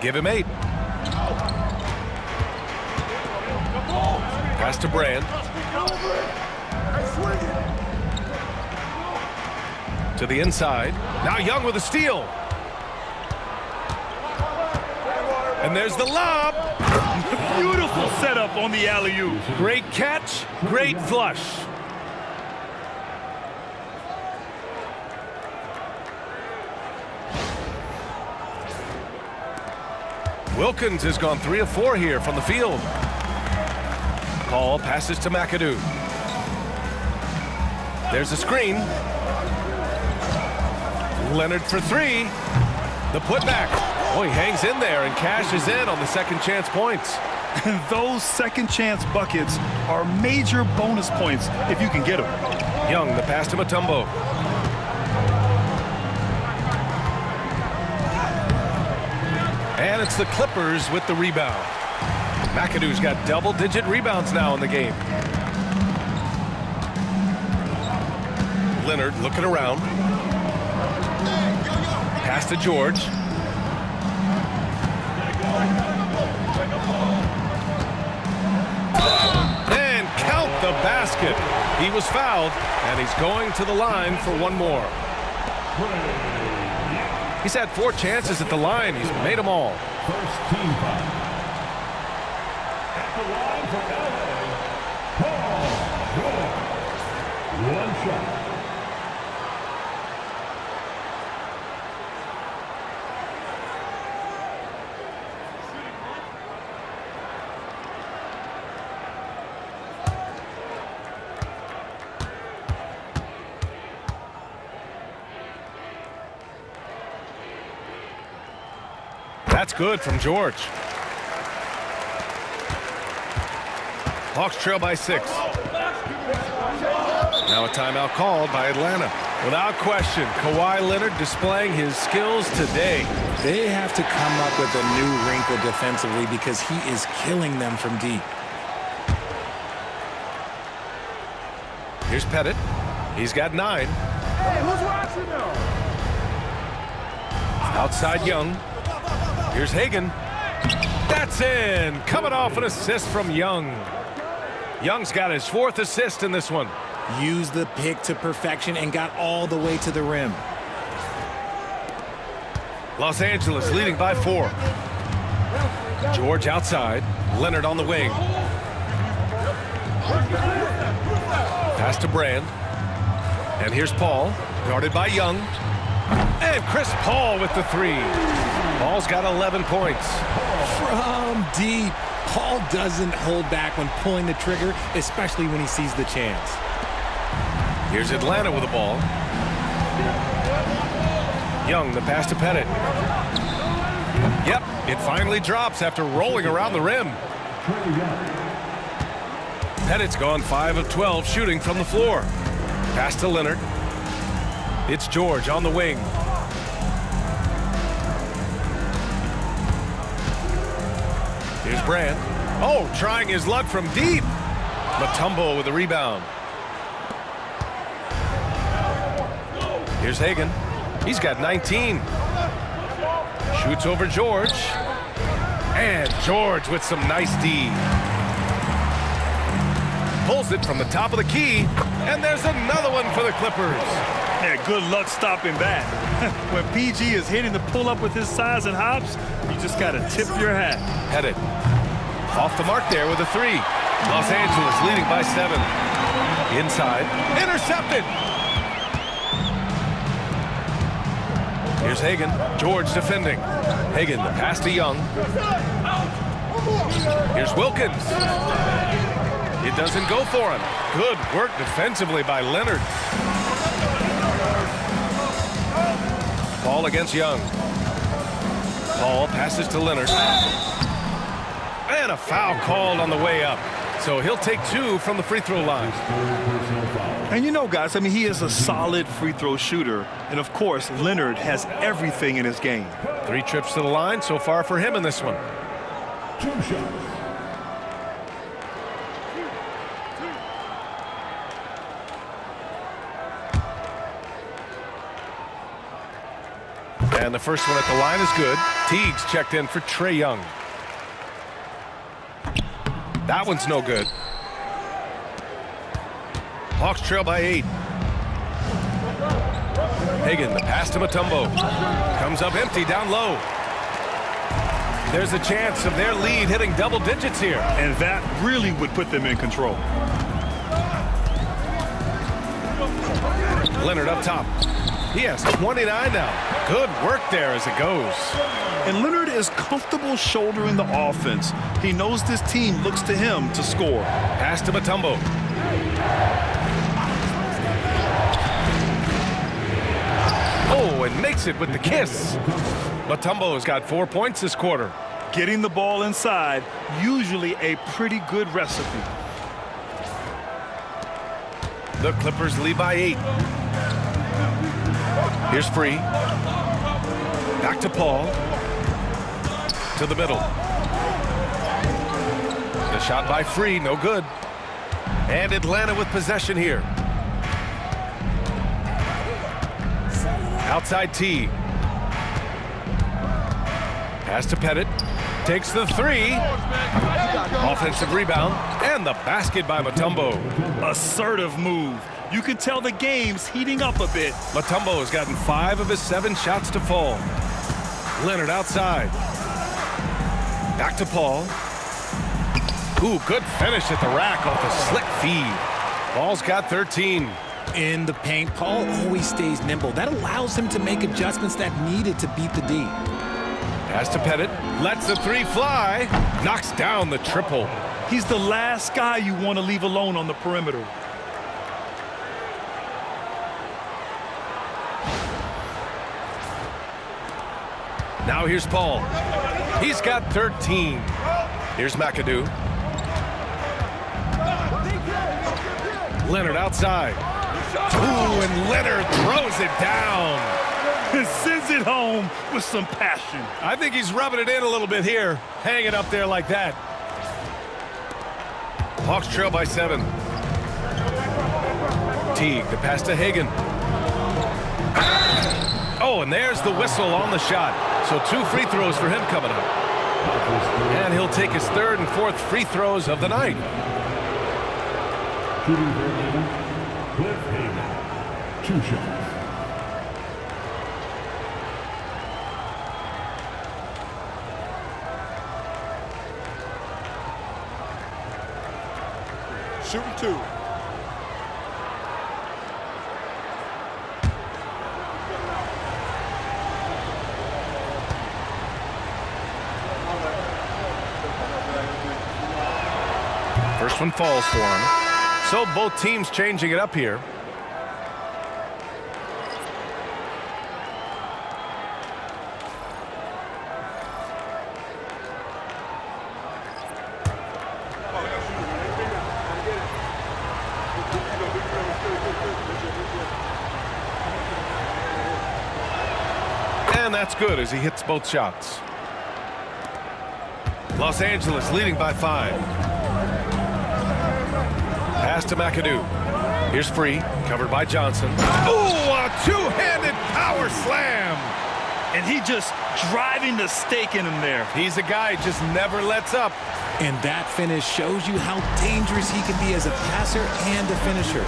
Speaker 1: Give him 8. Pass to Brand. To the inside. Now Young with a steal. And there's the lob.
Speaker 2: Beautiful setup on the alley-oop.
Speaker 1: Great catch, great flush. Wilkins has gone 3 of 4 here from the field. Paul passes to McAdoo. There's a screen. Leonard for 3. The putback. Oh, he hangs in there and cashes in on the second chance points.
Speaker 2: And those second chance buckets are major bonus points if you can get them.
Speaker 1: Young, the pass to Mutombo. And it's the Clippers with the rebound. McAdoo's got double-digit rebounds now in the game. Leonard looking around. Pass to George. And count the basket. He was fouled, and he's going to the line for one more. He's had 4 chances at the line. He's made them all.
Speaker 5: First team foul. At the line for LA, Paul George. 1 shot.
Speaker 1: That's good from George. Hawks trail by 6. Now a timeout called by Atlanta. Without question, Kawhi Leonard displaying his skills today.
Speaker 3: They have to come up with a new wrinkle defensively because he is killing them from deep.
Speaker 1: Here's Pettit. He's got 9.
Speaker 6: Hey, who's watching now?
Speaker 1: Outside Young. Here's Hagan. That's in. Coming off an assist from Young. Young's got his 4th assist in this one.
Speaker 3: Used the pick to perfection and got all the way to the rim.
Speaker 1: Los Angeles leading by 4. George outside. Leonard on the wing. Pass to Brand. And here's Paul. Guarded by Young. And Chris Paul with the 3. Paul's got 11 points.
Speaker 3: From deep. Paul doesn't hold back when pulling the trigger, especially when he sees the chance.
Speaker 1: Here's Atlanta with the ball. Young, the pass to Pettit. Yep, it finally drops after rolling around the rim. Pettit's gone 5 of 12 shooting from the floor. Pass to Leonard. It's George on the wing. Here's Brand. Oh, trying his luck from deep. Mutombo with the rebound. Here's Hagan. He's got 19. Shoots over George. And George with some nice D. Pulls it from the top of the key. And there's another one for the Clippers.
Speaker 2: Yeah, good luck stopping that. When PG is hitting the pull-up with his size and hops, you just got to tip your hat.
Speaker 1: Pettit. Off the mark there with a 3. Los Angeles leading by 7. Inside. Intercepted. Here's Hagan. George defending. Hagan, the pass to Young. Here's Wilkins. It doesn't go for him. Good work defensively by Leonard. Paul against Young. Paul passes to Leonard. And a foul called on the way up. So he'll take 2 from the free throw line.
Speaker 2: And you know, guys, I mean, he is a solid free throw shooter. And, of course, Leonard has everything in his game.
Speaker 1: 3 trips to the line so far for him in this one.
Speaker 5: 2 shots.
Speaker 1: And the first one at the line is good. Teague's checked in for Trae Young. That one's no good. Hawks trail by 8. Hagan, the pass to Mutombo. Comes up empty down low. There's a chance of their lead hitting double digits here.
Speaker 2: And that really would put them in control.
Speaker 1: Leonard up top. He has 29 now. Good work there as it goes.
Speaker 2: And Leonard is comfortable shouldering the offense. He knows this team looks to him to score.
Speaker 1: Pass to Mutombo. Oh, and makes it with the kiss. Mutombo's got 4 points this quarter.
Speaker 2: Getting the ball inside, usually a pretty good recipe.
Speaker 1: The Clippers lead by 8. Here's Free. Back to Paul. To the middle. The shot by Free, no good. And Atlanta with possession here. Outside T. Pass to Pettit. Takes the 3. Offensive rebound. And the basket by Mutombo.
Speaker 2: Assertive move. You can tell the game's heating up a bit.
Speaker 1: Mutombo has gotten 5 of his 7 shots to fall. Leonard outside. Back to Paul. Ooh, good finish at the rack off the slick feed. Paul's got 13.
Speaker 3: In the paint, Paul always stays nimble. That allows him to make adjustments that needed to beat the D.
Speaker 1: Pass to Pettit. Lets the 3 fly. Knocks down the triple.
Speaker 2: He's the last guy you want to leave alone on the perimeter.
Speaker 1: Now here's Paul. He's got 13. Here's McAdoo. Leonard outside. Ooh, and Leonard throws it down.
Speaker 2: And sends it home with some passion.
Speaker 1: I think he's rubbing it in a little bit here. Hang it up there like that. Hawks trail by 7. Teague, the pass to Hagan. Oh, and there's the whistle on the shot. So 2 free throws for him coming up. And he'll take his 3rd and 4th free throws of the night.
Speaker 5: Shooting for Atlanta, Cliff Hagan. 2 shots.
Speaker 6: Shooting 2.
Speaker 1: First one falls for him. So both teams changing it up here. that's good as he hits both shots. Los Angeles leading by 5. Pass to McAdoo. Here's Free, covered by Johnson. Ooh, a two-handed power slam.
Speaker 2: And he just driving the stake in him there.
Speaker 1: He's a guy who just never lets up.
Speaker 3: And that finish shows you how dangerous he can be as a passer and a finisher.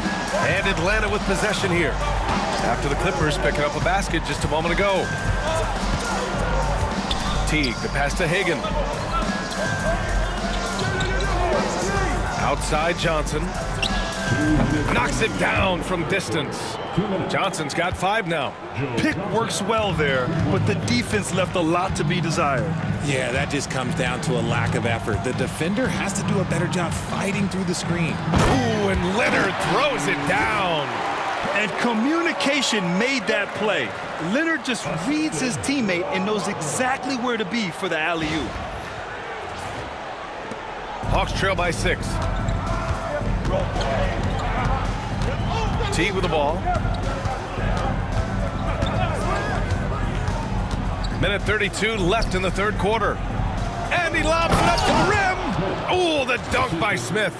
Speaker 1: And Atlanta with possession here. After the Clippers picking up a basket just a moment ago. Teague, the pass to Hagan. Outside Johnson. Knocks it down from distance. Johnson's got 5 now.
Speaker 2: Pick works well there, but the defense left a lot to be desired.
Speaker 3: Yeah, that just comes down to a lack of effort. The defender has to do a better job fighting through the screen.
Speaker 1: Ooh, and Leonard throws it down.
Speaker 2: And communication made that play. Leonard just reads his teammate and knows exactly where to be for the alley-oop.
Speaker 1: Hawks trail by 6. Teague with the ball. Minute 32 left in the third quarter. And he lobs it up to the rim. Oh, the dunk by Smith.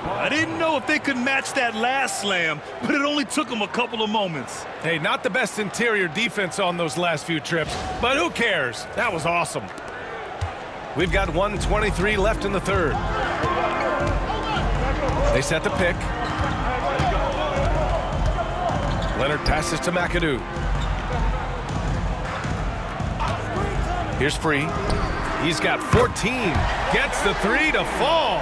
Speaker 2: I didn't know if they could match that last slam, but it only took them a couple of moments.
Speaker 1: Hey, not the best interior defense on those last few trips, but who cares? That was awesome. We've got 1:23 left in the third. They set the pick. Leonard passes to McAdoo. Here's Free. He's got 14. Gets the 3 to fall.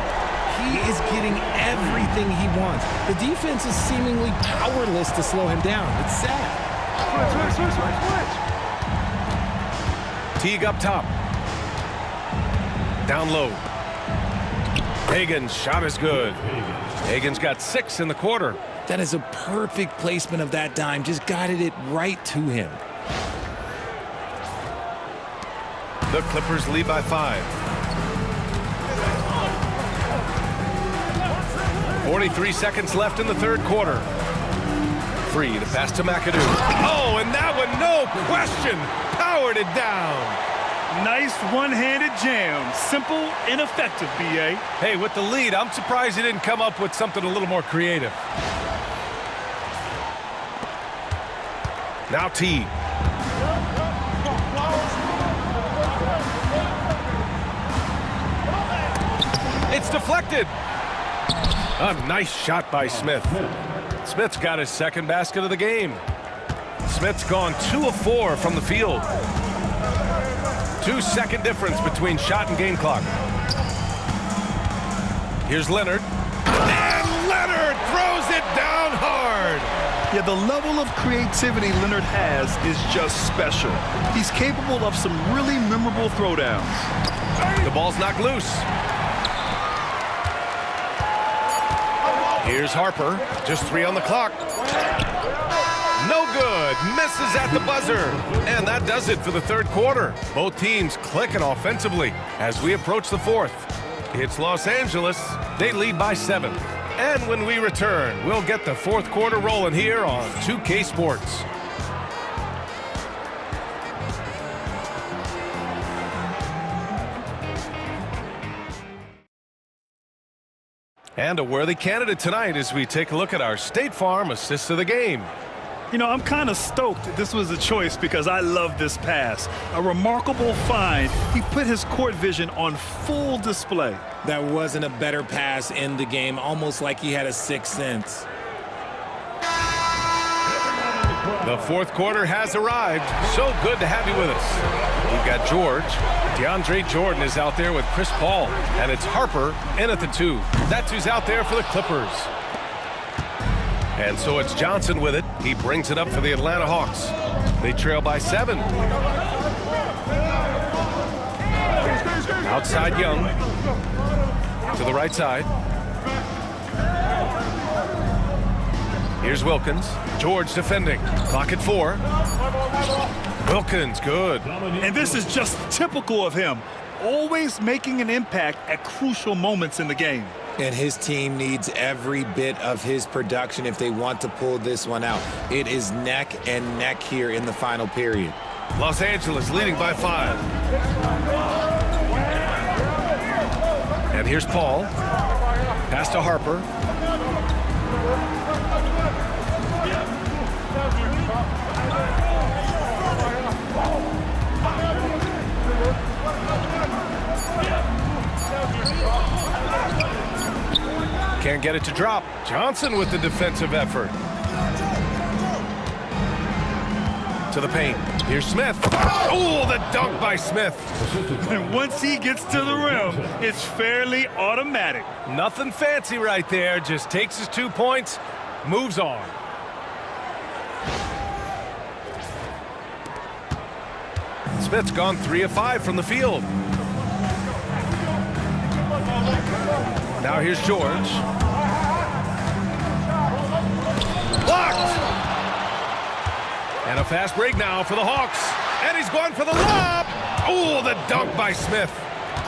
Speaker 3: He is getting everything he wants. The defense is seemingly powerless to slow him down. It's sad.
Speaker 1: Switch. Teague up top. Down low. Hagan's shot is good. Hagan's got 6 in the quarter.
Speaker 3: That is a perfect placement of that dime. Just guided it right to him.
Speaker 1: The Clippers lead by 5. 43 seconds left in the third quarter. Free to pass to McAdoo. Oh, and that one, no question, powered it down.
Speaker 2: Nice one-handed jam. Simple and effective, B.A.
Speaker 1: Hey, with the lead, I'm surprised he didn't come up with something a little more creative. Now Teague. It's deflected. A nice shot by Smith. Smith's got his second basket of the game. Smith's gone 2 of 4 from the field. 2-second difference between shot and game clock. Here's Leonard. And Leonard throws it down hard.
Speaker 2: Yeah, the level of creativity Leonard has is just special. He's capable of some really memorable throwdowns.
Speaker 1: The ball's knocked loose. Here's Harper. Just 3 on the clock. No good. Misses at the buzzer. And that does it for the third quarter. Both teams clicking offensively as we approach the fourth. It's Los Angeles. They lead by 7. And when we return, we'll get the fourth quarter rolling here on 2K Sports. And a worthy candidate tonight as we take a look at our State Farm assists of the game.
Speaker 2: You know, I'm kind of stoked this was a choice because I love this pass. A remarkable find. He put his court vision on full display.
Speaker 3: That wasn't a better pass in the game, almost like he had a sixth sense.
Speaker 1: The fourth quarter has arrived. So good to have you with us. We've got George. DeAndre Jordan is out there with Chris Paul. And it's Harper in at the 2. That's who's out there for the Clippers. And so it's Johnson with it. He brings it up for the Atlanta Hawks. They trail by 7. Outside Young. To the right side. Here's Wilkins. George defending. Clock at 4. Wilkins, good.
Speaker 2: And this is just typical of him. Always making an impact at crucial moments in the game.
Speaker 3: And his team needs every bit of his production if they want to pull this one out. It is neck and neck here in the final period.
Speaker 1: Los Angeles leading by 5. And here's Paul. Pass to Harper. Can't get it to drop. Johnson with the defensive effort. To the paint. Here's Smith. Oh, the dunk by Smith.
Speaker 2: And once he gets to the rim, it's fairly automatic.
Speaker 1: Nothing fancy right there. Just takes his 2 points, moves on. Smith's gone 3 of 5 from the field. Now here's George. Blocked! And a fast break now for the Hawks. And he's going for the lob. Oh, the dunk by Smith.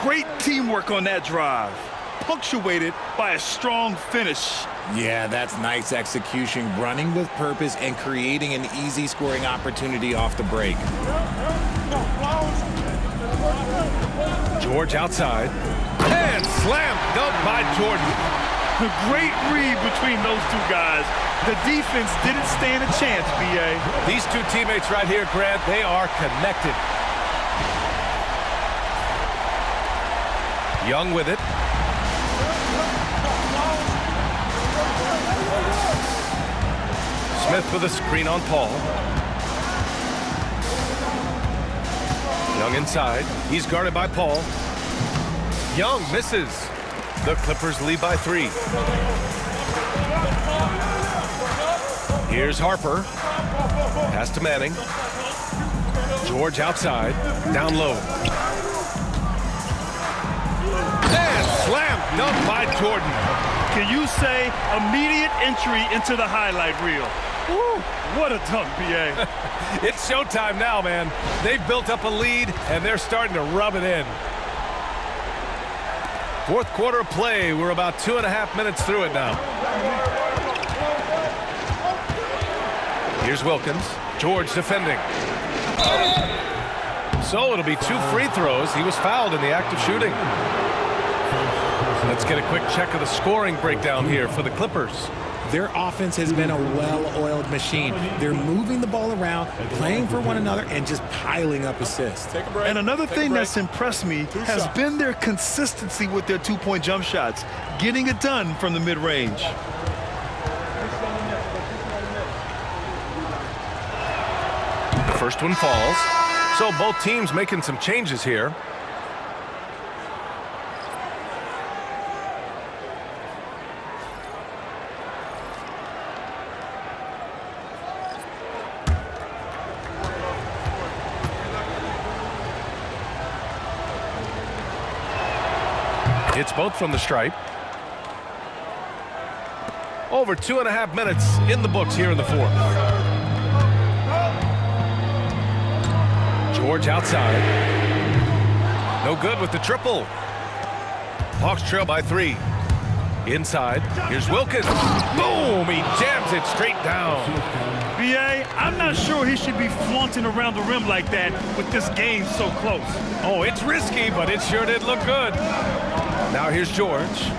Speaker 2: Great teamwork on that drive, punctuated by a strong finish.
Speaker 3: Yeah, that's nice execution, running with purpose and creating an easy scoring opportunity off the break.
Speaker 1: George outside. And slam dunk by Jordan.
Speaker 2: A great read between those two guys. The defense didn't stand a chance, B.A.
Speaker 1: These two teammates right here, Grant, they are connected. Young with it. Smith with a screen on Paul. Young inside. He's guarded by Paul. Young misses. The Clippers lead by 3. Here's Harper. Pass to Manning. George outside. Down low. And slam dunk by Jordan.
Speaker 2: Can you say immediate entry into the highlight reel? Woo, what a dunk, B.A.
Speaker 1: It's showtime now, man. They've built up a lead, and they're starting to rub it in. Fourth quarter of play. We're about 2.5 minutes through it now. Here's Wilkins. George defending. So it'll be 2 free throws. He was fouled in the act of shooting. Let's get a quick check of the scoring breakdown here for the Clippers.
Speaker 3: Their offense has been a well-oiled machine. They're moving the ball around, playing for one another, and just piling up assists.
Speaker 2: And another thing that's impressed me has been their consistency with their 2-point jump shots, getting it done from the mid-range.
Speaker 1: The first one falls. So both teams making some changes here. It's both from the stripe. Over 2.5 minutes in the books here in the fourth. George outside. No good with the triple. Hawks trail by 3. Inside. Here's Wilkins. Boom! He jams it straight down.
Speaker 2: B.A., I'm not sure he should be flaunting around the rim like that with this game so close.
Speaker 1: Oh, it's risky, but it sure did look good. Now here's George.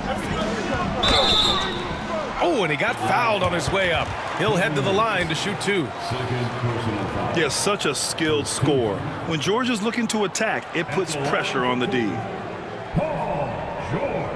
Speaker 1: Oh, and he got fouled on his way up. He'll head to the line to shoot 2.
Speaker 2: Yes, such a skilled scorer. When George is looking to attack, it puts pressure on the D.
Speaker 5: Paul George.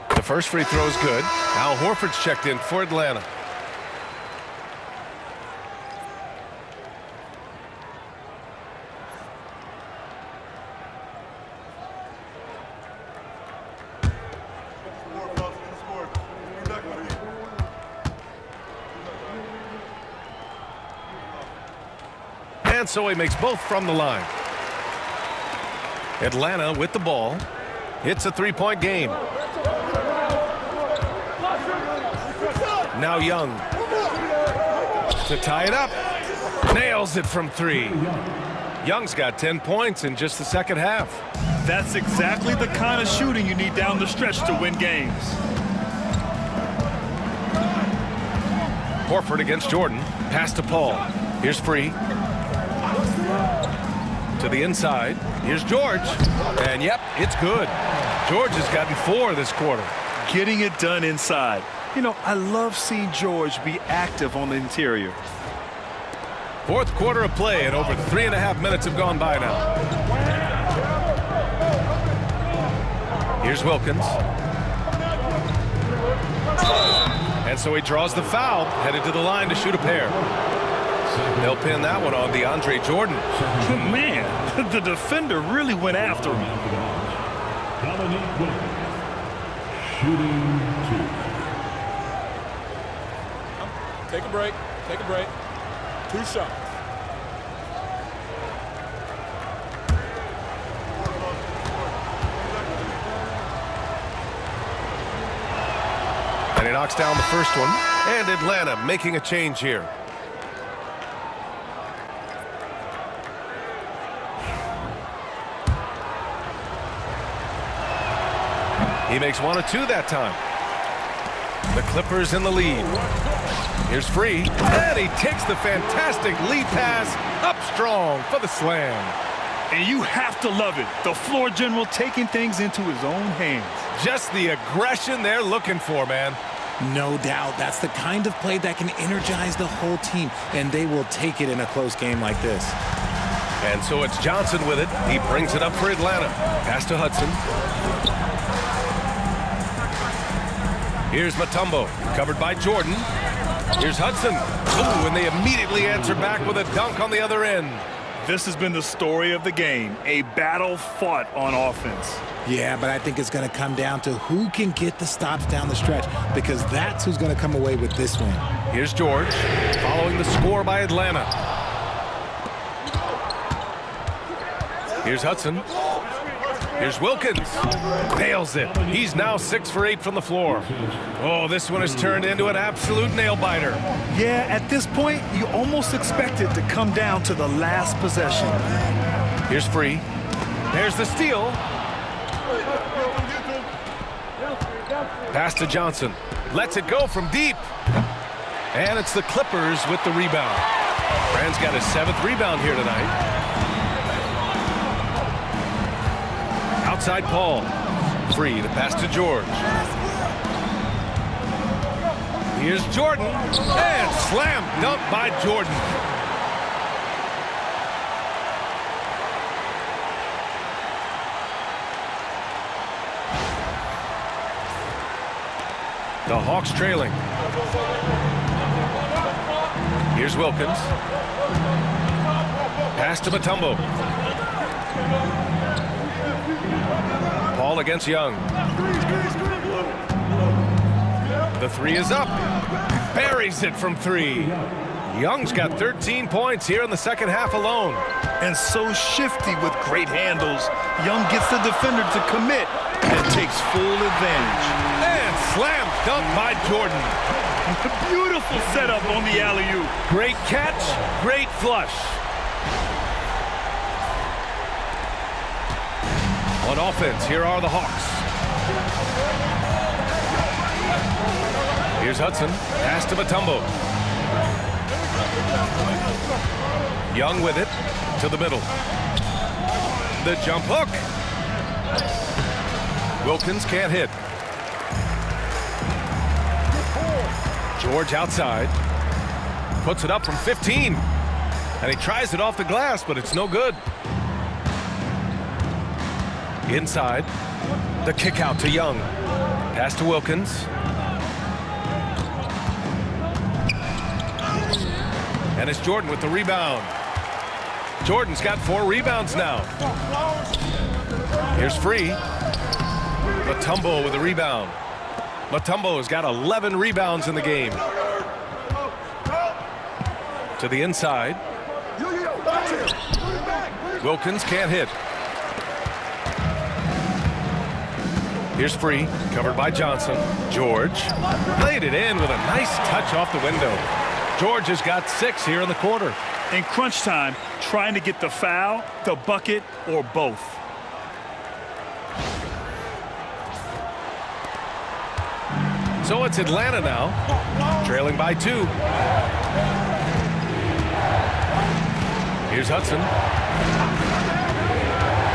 Speaker 1: The first free throw is good. Al Horford's checked in for Atlanta. And so he makes both from the line. Atlanta with the ball. It's a 3-point game. Now Young. to tie it up. Nails it from 3. Young's got 10 points in just the second half.
Speaker 2: That's exactly the kind of shooting you need down the stretch to win games.
Speaker 1: Horford against Jordan. Pass to Paul. Here's Free. To the inside. Here's George. And yep, it's good. George has gotten 4 this quarter.
Speaker 2: Getting it done inside. You know, I love seeing George be active on the interior.
Speaker 1: Fourth quarter of play, and over 3.5 minutes have gone by now. Here's Wilkins. And so he draws the foul, headed to the line to shoot a pair. They'll pin that one on DeAndre Jordan.
Speaker 2: Man, the defender really went after him.
Speaker 5: Dominique Wilkins, shooting 2.
Speaker 6: Take a break. Take a break. 2 shots.
Speaker 1: And he knocks down the first one. And Atlanta making a change here. He makes 1 of 2 that time. The Clippers in the lead. Here's Free. And he takes the fantastic lead pass up strong for the slam.
Speaker 2: And you have to love it. The floor general taking things into his own hands.
Speaker 1: Just the aggression they're looking for, man.
Speaker 3: No doubt. That's the kind of play that can energize the whole team, and they will take it in a close game like this.
Speaker 1: And so it's Johnson with it. He brings it up for Atlanta. Pass to Hudson. Here's Mutombo, covered by Jordan. Here's Hudson. Ooh, and they immediately answer back with a dunk on the other end.
Speaker 2: This has been the story of the game, a battle fought on offense.
Speaker 3: Yeah, but I think it's going to come down to who can get the stops down the stretch, because that's who's going to come away with this win.
Speaker 1: Here's George, following the score by Atlanta. Here's Hudson. Here's Wilkins. Nails it. He's now 6 for 8 from the floor. Oh, this one has turned into an absolute nail-biter.
Speaker 2: Yeah, at this point, you almost expect it to come down to the last possession.
Speaker 1: Here's Free. There's the steal. Pass to Johnson. Lets it go from deep. And it's the Clippers with the rebound. Brand's got his 7th rebound here tonight. Outside Paul. Free to pass to George. Here's Jordan. And slam dunk by Jordan. The Hawks trailing. Here's Wilkins. Pass to Mutombo. Paul against Young. The 3 is up. Buries it from 3. Young's got 13 points here in the second half alone.
Speaker 2: And so shifty with great handles. Young gets the defender to commit and takes full advantage.
Speaker 1: And slam dunk by Jordan.
Speaker 2: Beautiful setup on the alley-oop.
Speaker 1: Great catch, great flush. On offense, here are the Hawks. Here's Hudson. Pass to Mutombo. Young with it. To the middle. The jump hook. Wilkins can't hit. George outside. Puts it up from 15. And he tries it off the glass, but it's no good. Inside. The kick out to Young. Pass to Wilkins. And it's Jordan with the rebound. Jordan's got 4 rebounds now. Here's Free. Mutombo with the rebound. Mutombo has got 11 rebounds in the game. To the inside. Wilkins can't hit. Here's Free, covered by Johnson. George laid it in with a nice touch off the window. George has got 6 here in the quarter.
Speaker 2: In crunch time, trying to get the foul, the bucket, or both.
Speaker 1: So it's Atlanta now, trailing by 2. Here's Hudson.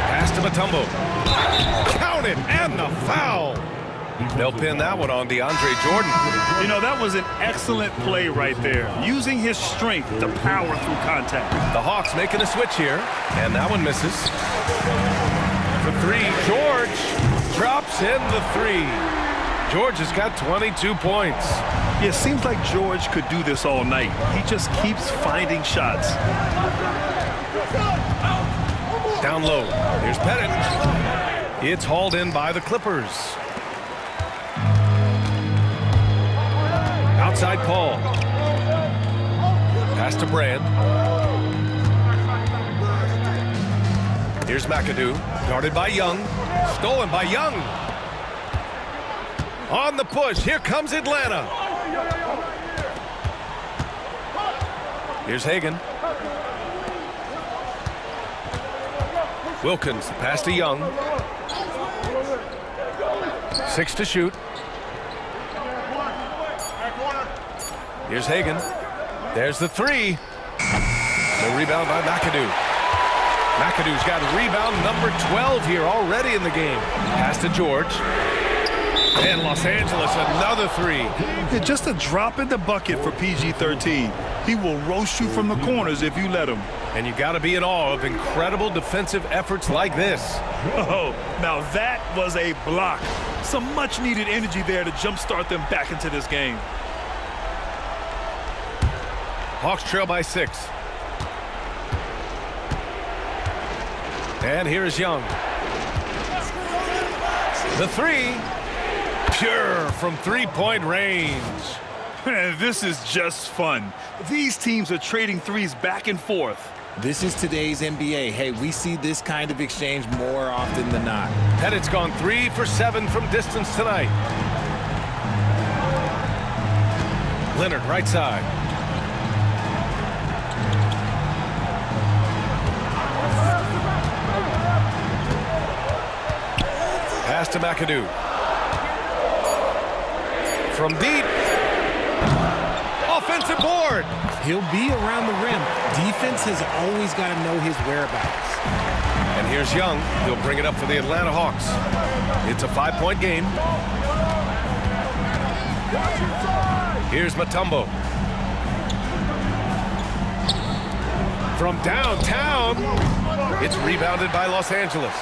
Speaker 1: Pass to Mutombo. Count it, and the foul. They'll pin that one on DeAndre Jordan.
Speaker 2: You know, that was an excellent play right there. Using his strength to power through contact.
Speaker 1: The Hawks making a switch here, and that one misses. For 3, George drops in the 3. George has got 22 points.
Speaker 2: It seems like George could do this all night. He just keeps finding shots.
Speaker 1: Down low. Here's Pettit. It's hauled in by the Clippers. Outside Paul. Pass to Brand. Here's McAdoo. Guarded by Young. Stolen by Young. On the push. Here comes Atlanta. Here's Hagan. Wilkins. Pass to Young. 6 to shoot. Here's Hagan. There's the 3. No rebound by McAdoo. McAdoo's got rebound number 12 here already in the game. Pass to George. And Los Angeles, another 3.
Speaker 2: Yeah, just a drop in the bucket for PG-13. He will roast you from the corners if you let him.
Speaker 1: And you got to be in awe of incredible defensive efforts like this.
Speaker 2: Oh, now that was a block. Some much-needed energy there to jumpstart them back into this game.
Speaker 1: Hawks trail by 6. And here is Young. The 3. Pure from 3-point range.
Speaker 2: This is just fun. These teams are trading threes back and forth.
Speaker 3: This is today's NBA. Hey, we see this kind of exchange more often than not.
Speaker 1: Pettit's gone 3 for 7 from distance tonight. Leonard, right side. Pass to McAdoo. From deep. Offensive board.
Speaker 3: He'll be around the rim. Defense has always got to know his whereabouts.
Speaker 1: And here's Young. He'll bring it up for the Atlanta Hawks. It's a 5-point game. Here's Mutombo. From downtown, it's rebounded by Los Angeles.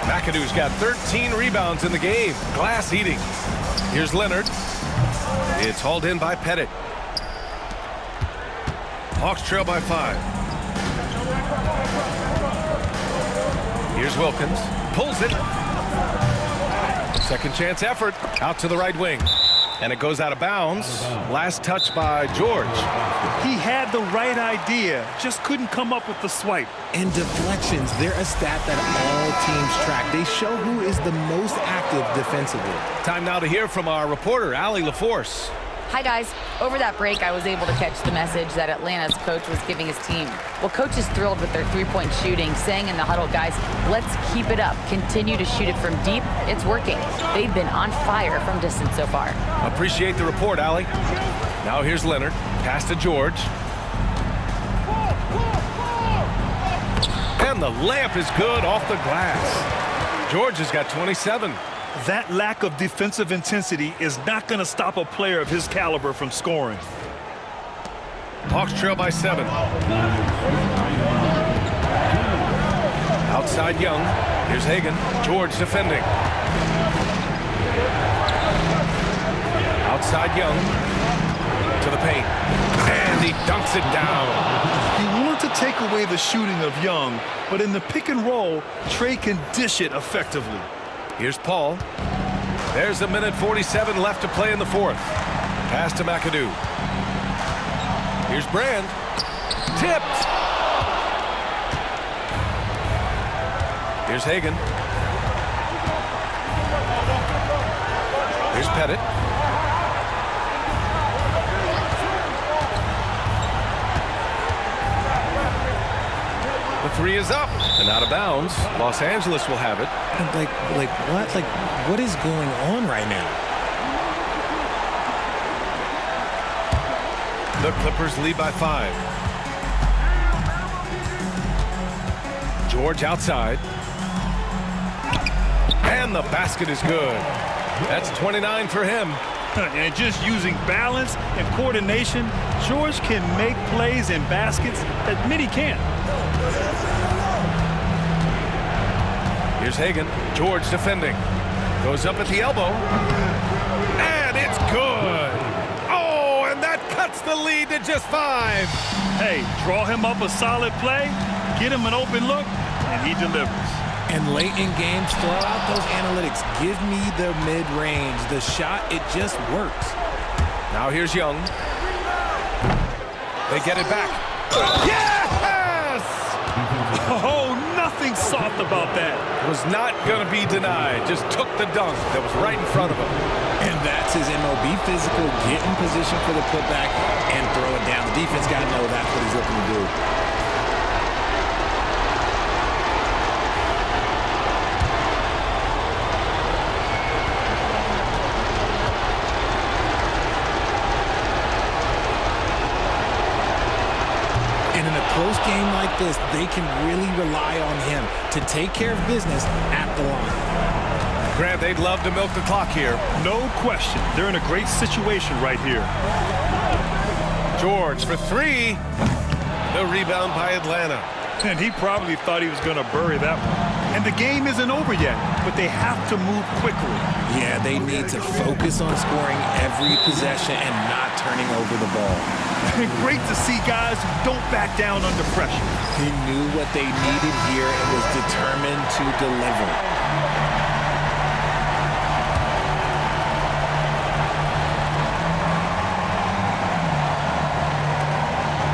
Speaker 1: McAdoo's got 13 rebounds in the game. Glass eating. Here's Leonard. It's hauled in by Pettit. Hawks trail by 5. Here's Wilkins. Pulls it. Second chance effort. Out to the right wing. And it goes out of bounds. Last touch by George.
Speaker 2: He had the right idea, just couldn't come up with the swipe.
Speaker 3: And deflections, they're a stat that all teams track. They show who is the most active defensively.
Speaker 1: Time now to hear from our reporter, Allie LaForce.
Speaker 4: Hi, guys. Over that break, I was able to catch the message that Atlanta's coach was giving his team. Well, coach is thrilled with their three-point shooting, saying in the huddle, guys, let's keep it up. Continue to shoot it from deep. It's working. They've been on fire from distance so far.
Speaker 1: Appreciate the report, Allie. Now here's Leonard. Pass to George. And the layup is good off the glass. George has got 27.
Speaker 2: That lack of defensive intensity is not going to stop a player of his caliber from scoring.
Speaker 1: Hawks trail by 7. Outside Young. Here's Hagan. George defending. Outside Young. To the paint. And he dunks it down.
Speaker 2: He wanted to take away the shooting of Young, but in the pick and roll, Trey can dish it effectively.
Speaker 1: Here's Paul. There's 1:47 left to play in the 4th. Pass to McAdoo. Here's Brand. Tipped. Here's Hagan. Here's Pettit. The three is up and out of bounds. Los Angeles will have it.
Speaker 3: Like what? Like, what is going on right now?
Speaker 1: The Clippers lead by 5. George outside. And the basket is good. That's 29 for him.
Speaker 2: And just using balance and coordination, George can make plays and baskets that many can't.
Speaker 1: Here's Hagan. George defending. Goes up at the elbow. And it's good. Oh, and that cuts the lead to just 5.
Speaker 2: Hey, draw him up a solid play, get him an open look, and he delivers.
Speaker 3: And late in games, throw out those analytics. Give me the mid-range. The shot, it just works.
Speaker 1: Now here's Young. They get it back. Yes!
Speaker 2: Oh, nothing soft about that.
Speaker 1: Was not going to be denied. Just took the dunk that was right in front of him.
Speaker 3: And that's his MO. Be physical, get in position for the putback, and throw it down. The defense got to know that's what he's looking to do. Close game like this, they can really rely on him to take care of business at the line.
Speaker 1: Grant, they'd love to milk the clock here.
Speaker 2: No question. They're in a great situation right here.
Speaker 1: George for 3. The rebound by Atlanta.
Speaker 2: And he probably thought he was going to bury that one. And the game isn't over yet, but they have to move quickly.
Speaker 3: Yeah, they need to focus on scoring every possession and not turning over the ball.
Speaker 2: Great to see guys who don't back down under pressure.
Speaker 3: He knew what they needed here and was determined to deliver.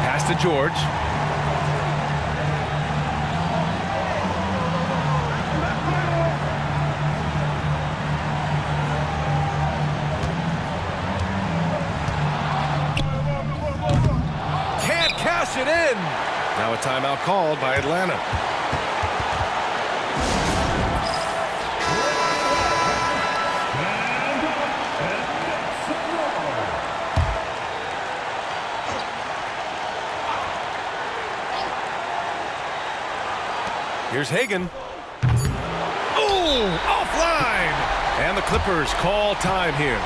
Speaker 1: Pass to George. It in. Now a timeout called by Atlanta. Here's Hagan. Oh, offline. And the Clippers call time here.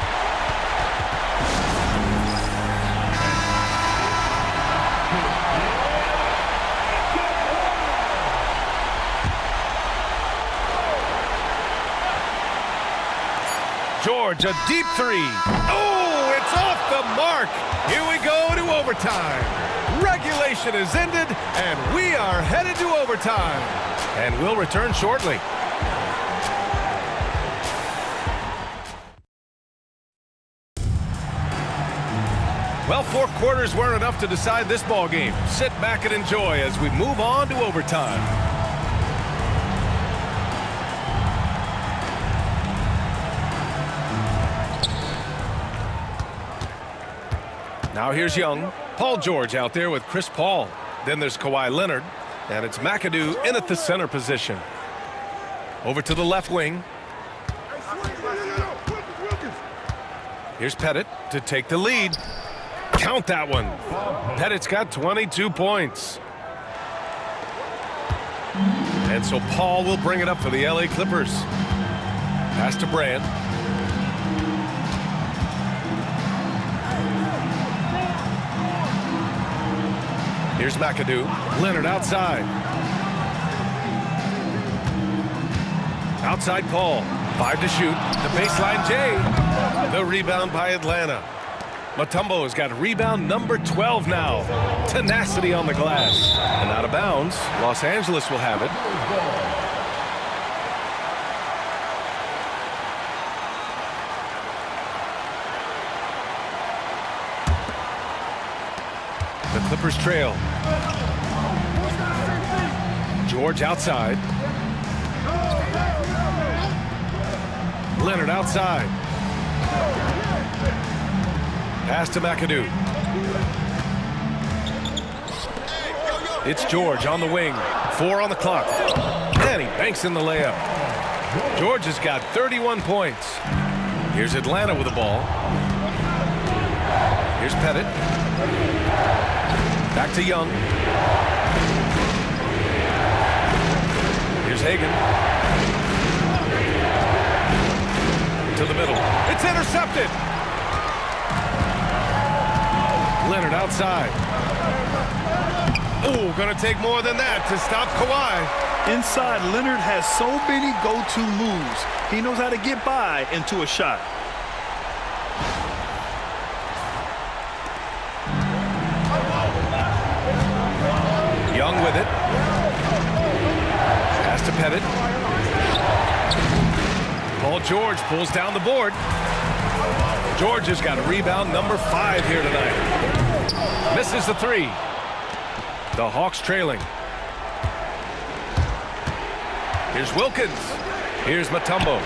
Speaker 1: George, a deep 3. Oh, it's off the mark. Here we go to overtime. Regulation is ended, and we are headed to overtime. And we'll return shortly. Well, 4 quarters weren't enough to decide this ball game. Sit back and enjoy as we move on to overtime. Now here's Young. Paul George out there with Chris Paul. Then there's Kawhi Leonard. And it's McAdoo in at the center position. Over to the left wing. Here's Pettit to take the lead. Count that one. Pettit's got 22 points. And so Paul will bring it up for the LA Clippers. Pass to Brand. Here's McAdoo. Leonard outside. Outside Paul. 5 to shoot. The baseline Jay. The rebound by Atlanta. Mutombo has got rebound number 12 now. Tenacity on the glass. And out of bounds. Los Angeles will have it. The Clippers trail. George outside. Leonard outside. Pass to McAdoo. It's George on the wing. 4 on the clock. And he banks in the layup. George has got 31 points. Here's Atlanta with the ball. Here's Pettit. Back to Young. Here's Hagan. To the middle. It's intercepted. Leonard outside. Oh, gonna take more than that to stop Kawhi.
Speaker 2: Inside, Leonard has so many go-to moves. He knows how to get by into a shot.
Speaker 1: Young with it. Pass to Pettit. Paul George pulls down the board. George has got rebound number 5 here tonight. Misses the 3. The Hawks trailing. Here's Wilkins. Here's Mutombo.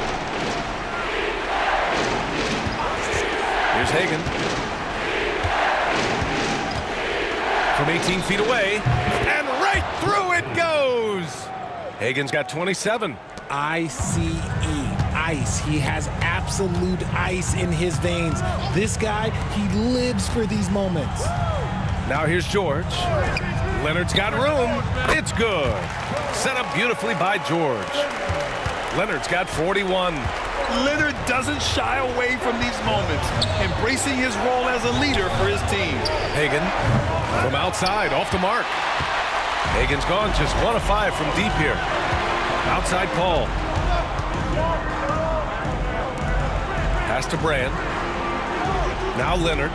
Speaker 1: Here's Hagan. From 18 feet away. And right through it goes. Hagan's got 27.
Speaker 3: ICE. Ice. He has absolute ice in his veins. This guy, he lives for these moments.
Speaker 1: Now here's George. Leonard's got room. It's good. Set up beautifully by George. Leonard's got 41.
Speaker 2: Leonard doesn't shy away from these moments, embracing his role as a leader for his team.
Speaker 1: Hagan from outside, off the mark. Hagan's gone just 1 of 5 from deep here. Outside Paul. Pass to Brand. Now Leonard.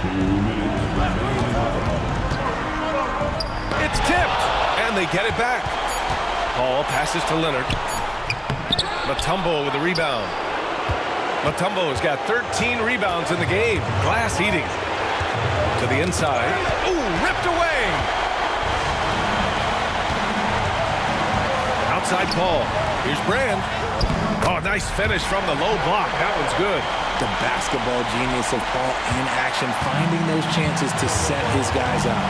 Speaker 5: 2 minutes remaining.
Speaker 1: It's tipped, and they get it back. Paul passes to Leonard. Mutombo with the rebound. Mutombo has got 13 rebounds in the game. Glass eating. To the inside. Ooh, ripped away. Outside Paul. Here's Brand. Oh, nice finish from the low block. That one's good.
Speaker 3: The basketball genius of Paul in action, finding those chances to set his guys up.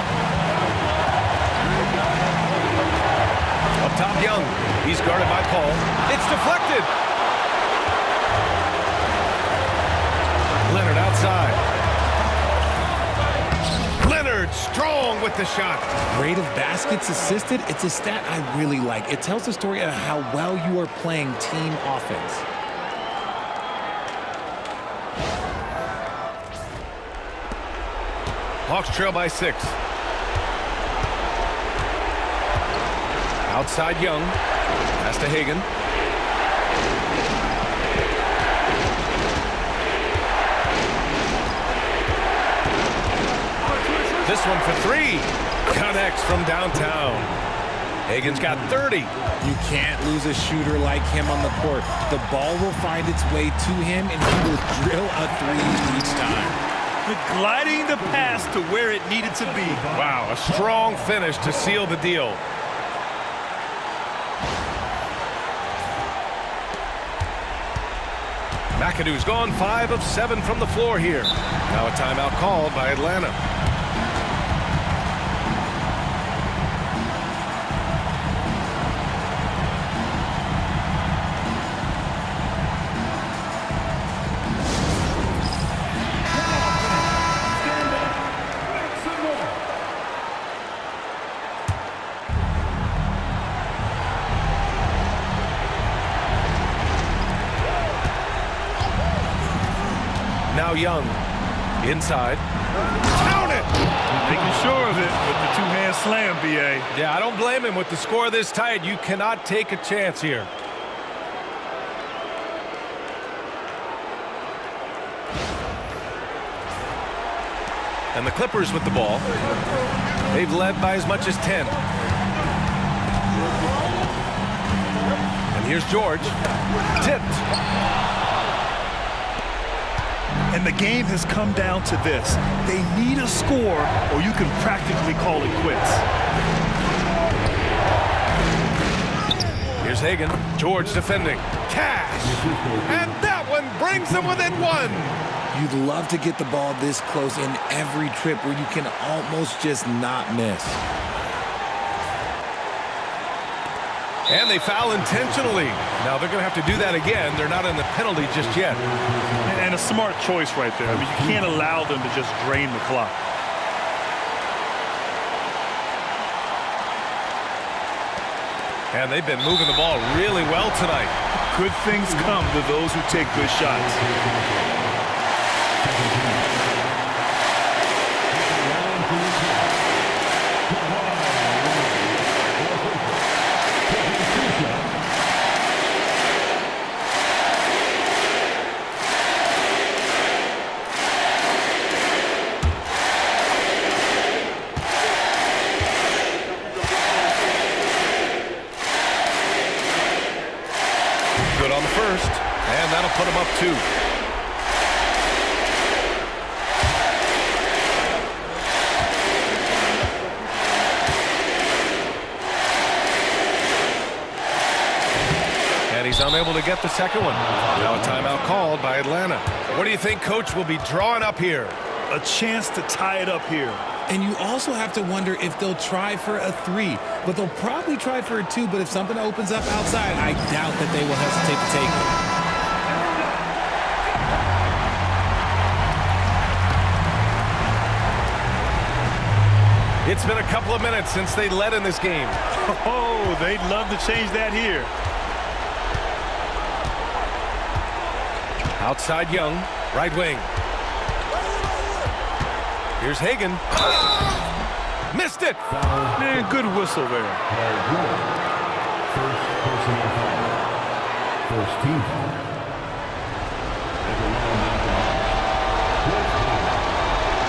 Speaker 1: Up top, Young. He's guarded by Paul. It's deflected. Leonard outside. Leonard strong with the shot.
Speaker 3: Rate of baskets assisted, it's a stat I really like. It tells the story of how well you are playing team offense.
Speaker 1: Hawks trail by 6. Outside Young. Pass to Hagan. This one for 3. Connects from downtown. Hagan's got 30.
Speaker 3: You can't lose a shooter like him on the court. The ball will find its way to him, and he will drill a 3 each time.
Speaker 2: Gliding the pass to where it needed to be.
Speaker 1: Wow, a strong finish to seal the deal. McAdoo's gone 5 of 7 from the floor here. Now a timeout called by Atlanta. Now Young, inside. Count it!
Speaker 2: Making sure of it with the 2-hand slam, B.A.
Speaker 1: Yeah, I don't blame him. With the score this tight, you cannot take a chance here. And the Clippers with the ball. They've led by as much as 10. And here's George. Tipped.
Speaker 2: And the game has come down to this. They need a score, or you can practically call it quits.
Speaker 1: Here's Hagan. George defending. Cash. And that one brings them within 1.
Speaker 3: You'd love to get the ball this close in every trip where you can almost just not miss.
Speaker 1: And they foul intentionally. Now they're going to have to do that again. They're not in the penalty just yet.
Speaker 2: And a smart choice right there. I mean, you can't allow them to just drain the clock.
Speaker 1: And they've been moving the ball really well tonight.
Speaker 2: Good things come to those who take good shots.
Speaker 1: Good on the first, and that'll put them up 2. And he's unable to get the second one. Now a timeout called by Atlanta. What do you think Coach will be drawing up here?
Speaker 2: A chance to tie it up here.
Speaker 3: And you also have to wonder if they'll try for a 3, but they'll probably try for a 2, but if something opens up outside, I doubt that they will hesitate to take it.
Speaker 1: It's been a couple of minutes since they led in this game.
Speaker 2: Oh, they'd love to change that here.
Speaker 1: Outside Young, right wing. Here's Hagan. Missed it.
Speaker 2: Man, good whistle there.
Speaker 5: First personal foul. First team foul. At the line now,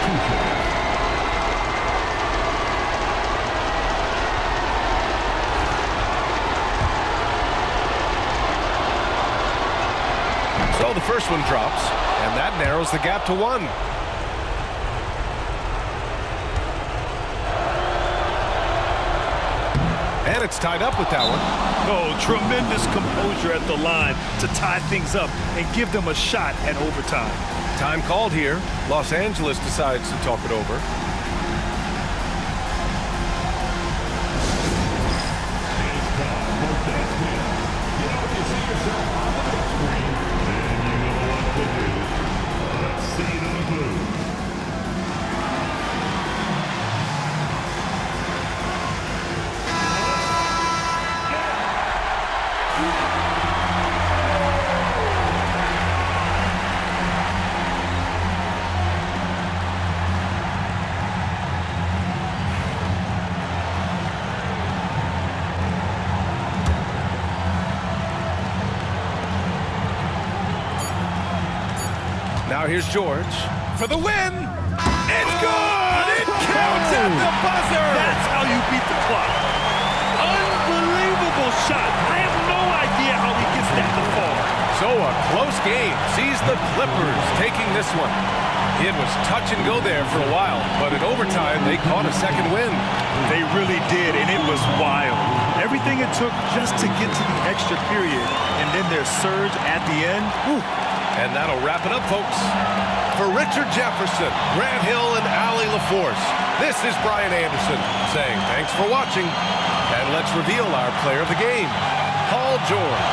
Speaker 5: 2 shots.
Speaker 1: So the first one drops, and that narrows the gap to 1. And it's tied up with that one.
Speaker 2: Oh, tremendous composure at the line to tie things up and give them a shot at overtime.
Speaker 1: Time called here. Los Angeles decides to talk it over. Now here's George for the win. It's good! It counts at the buzzer!
Speaker 2: That's how you beat the clock. Unbelievable shot. I have no idea how he gets that to fall.
Speaker 1: So a close game sees the Clippers taking this one. It was touch and go there for a while, but in overtime, they caught a second win.
Speaker 2: They really did, and it was wild. Everything it took just to get to the extra period, and then their surge at the end. Whew.
Speaker 1: And that'll wrap it up, folks. For Richard Jefferson, Grant Hill, and Allie LaForce, this is Brian Anderson saying thanks for watching. And let's reveal our player of the game, Paul George.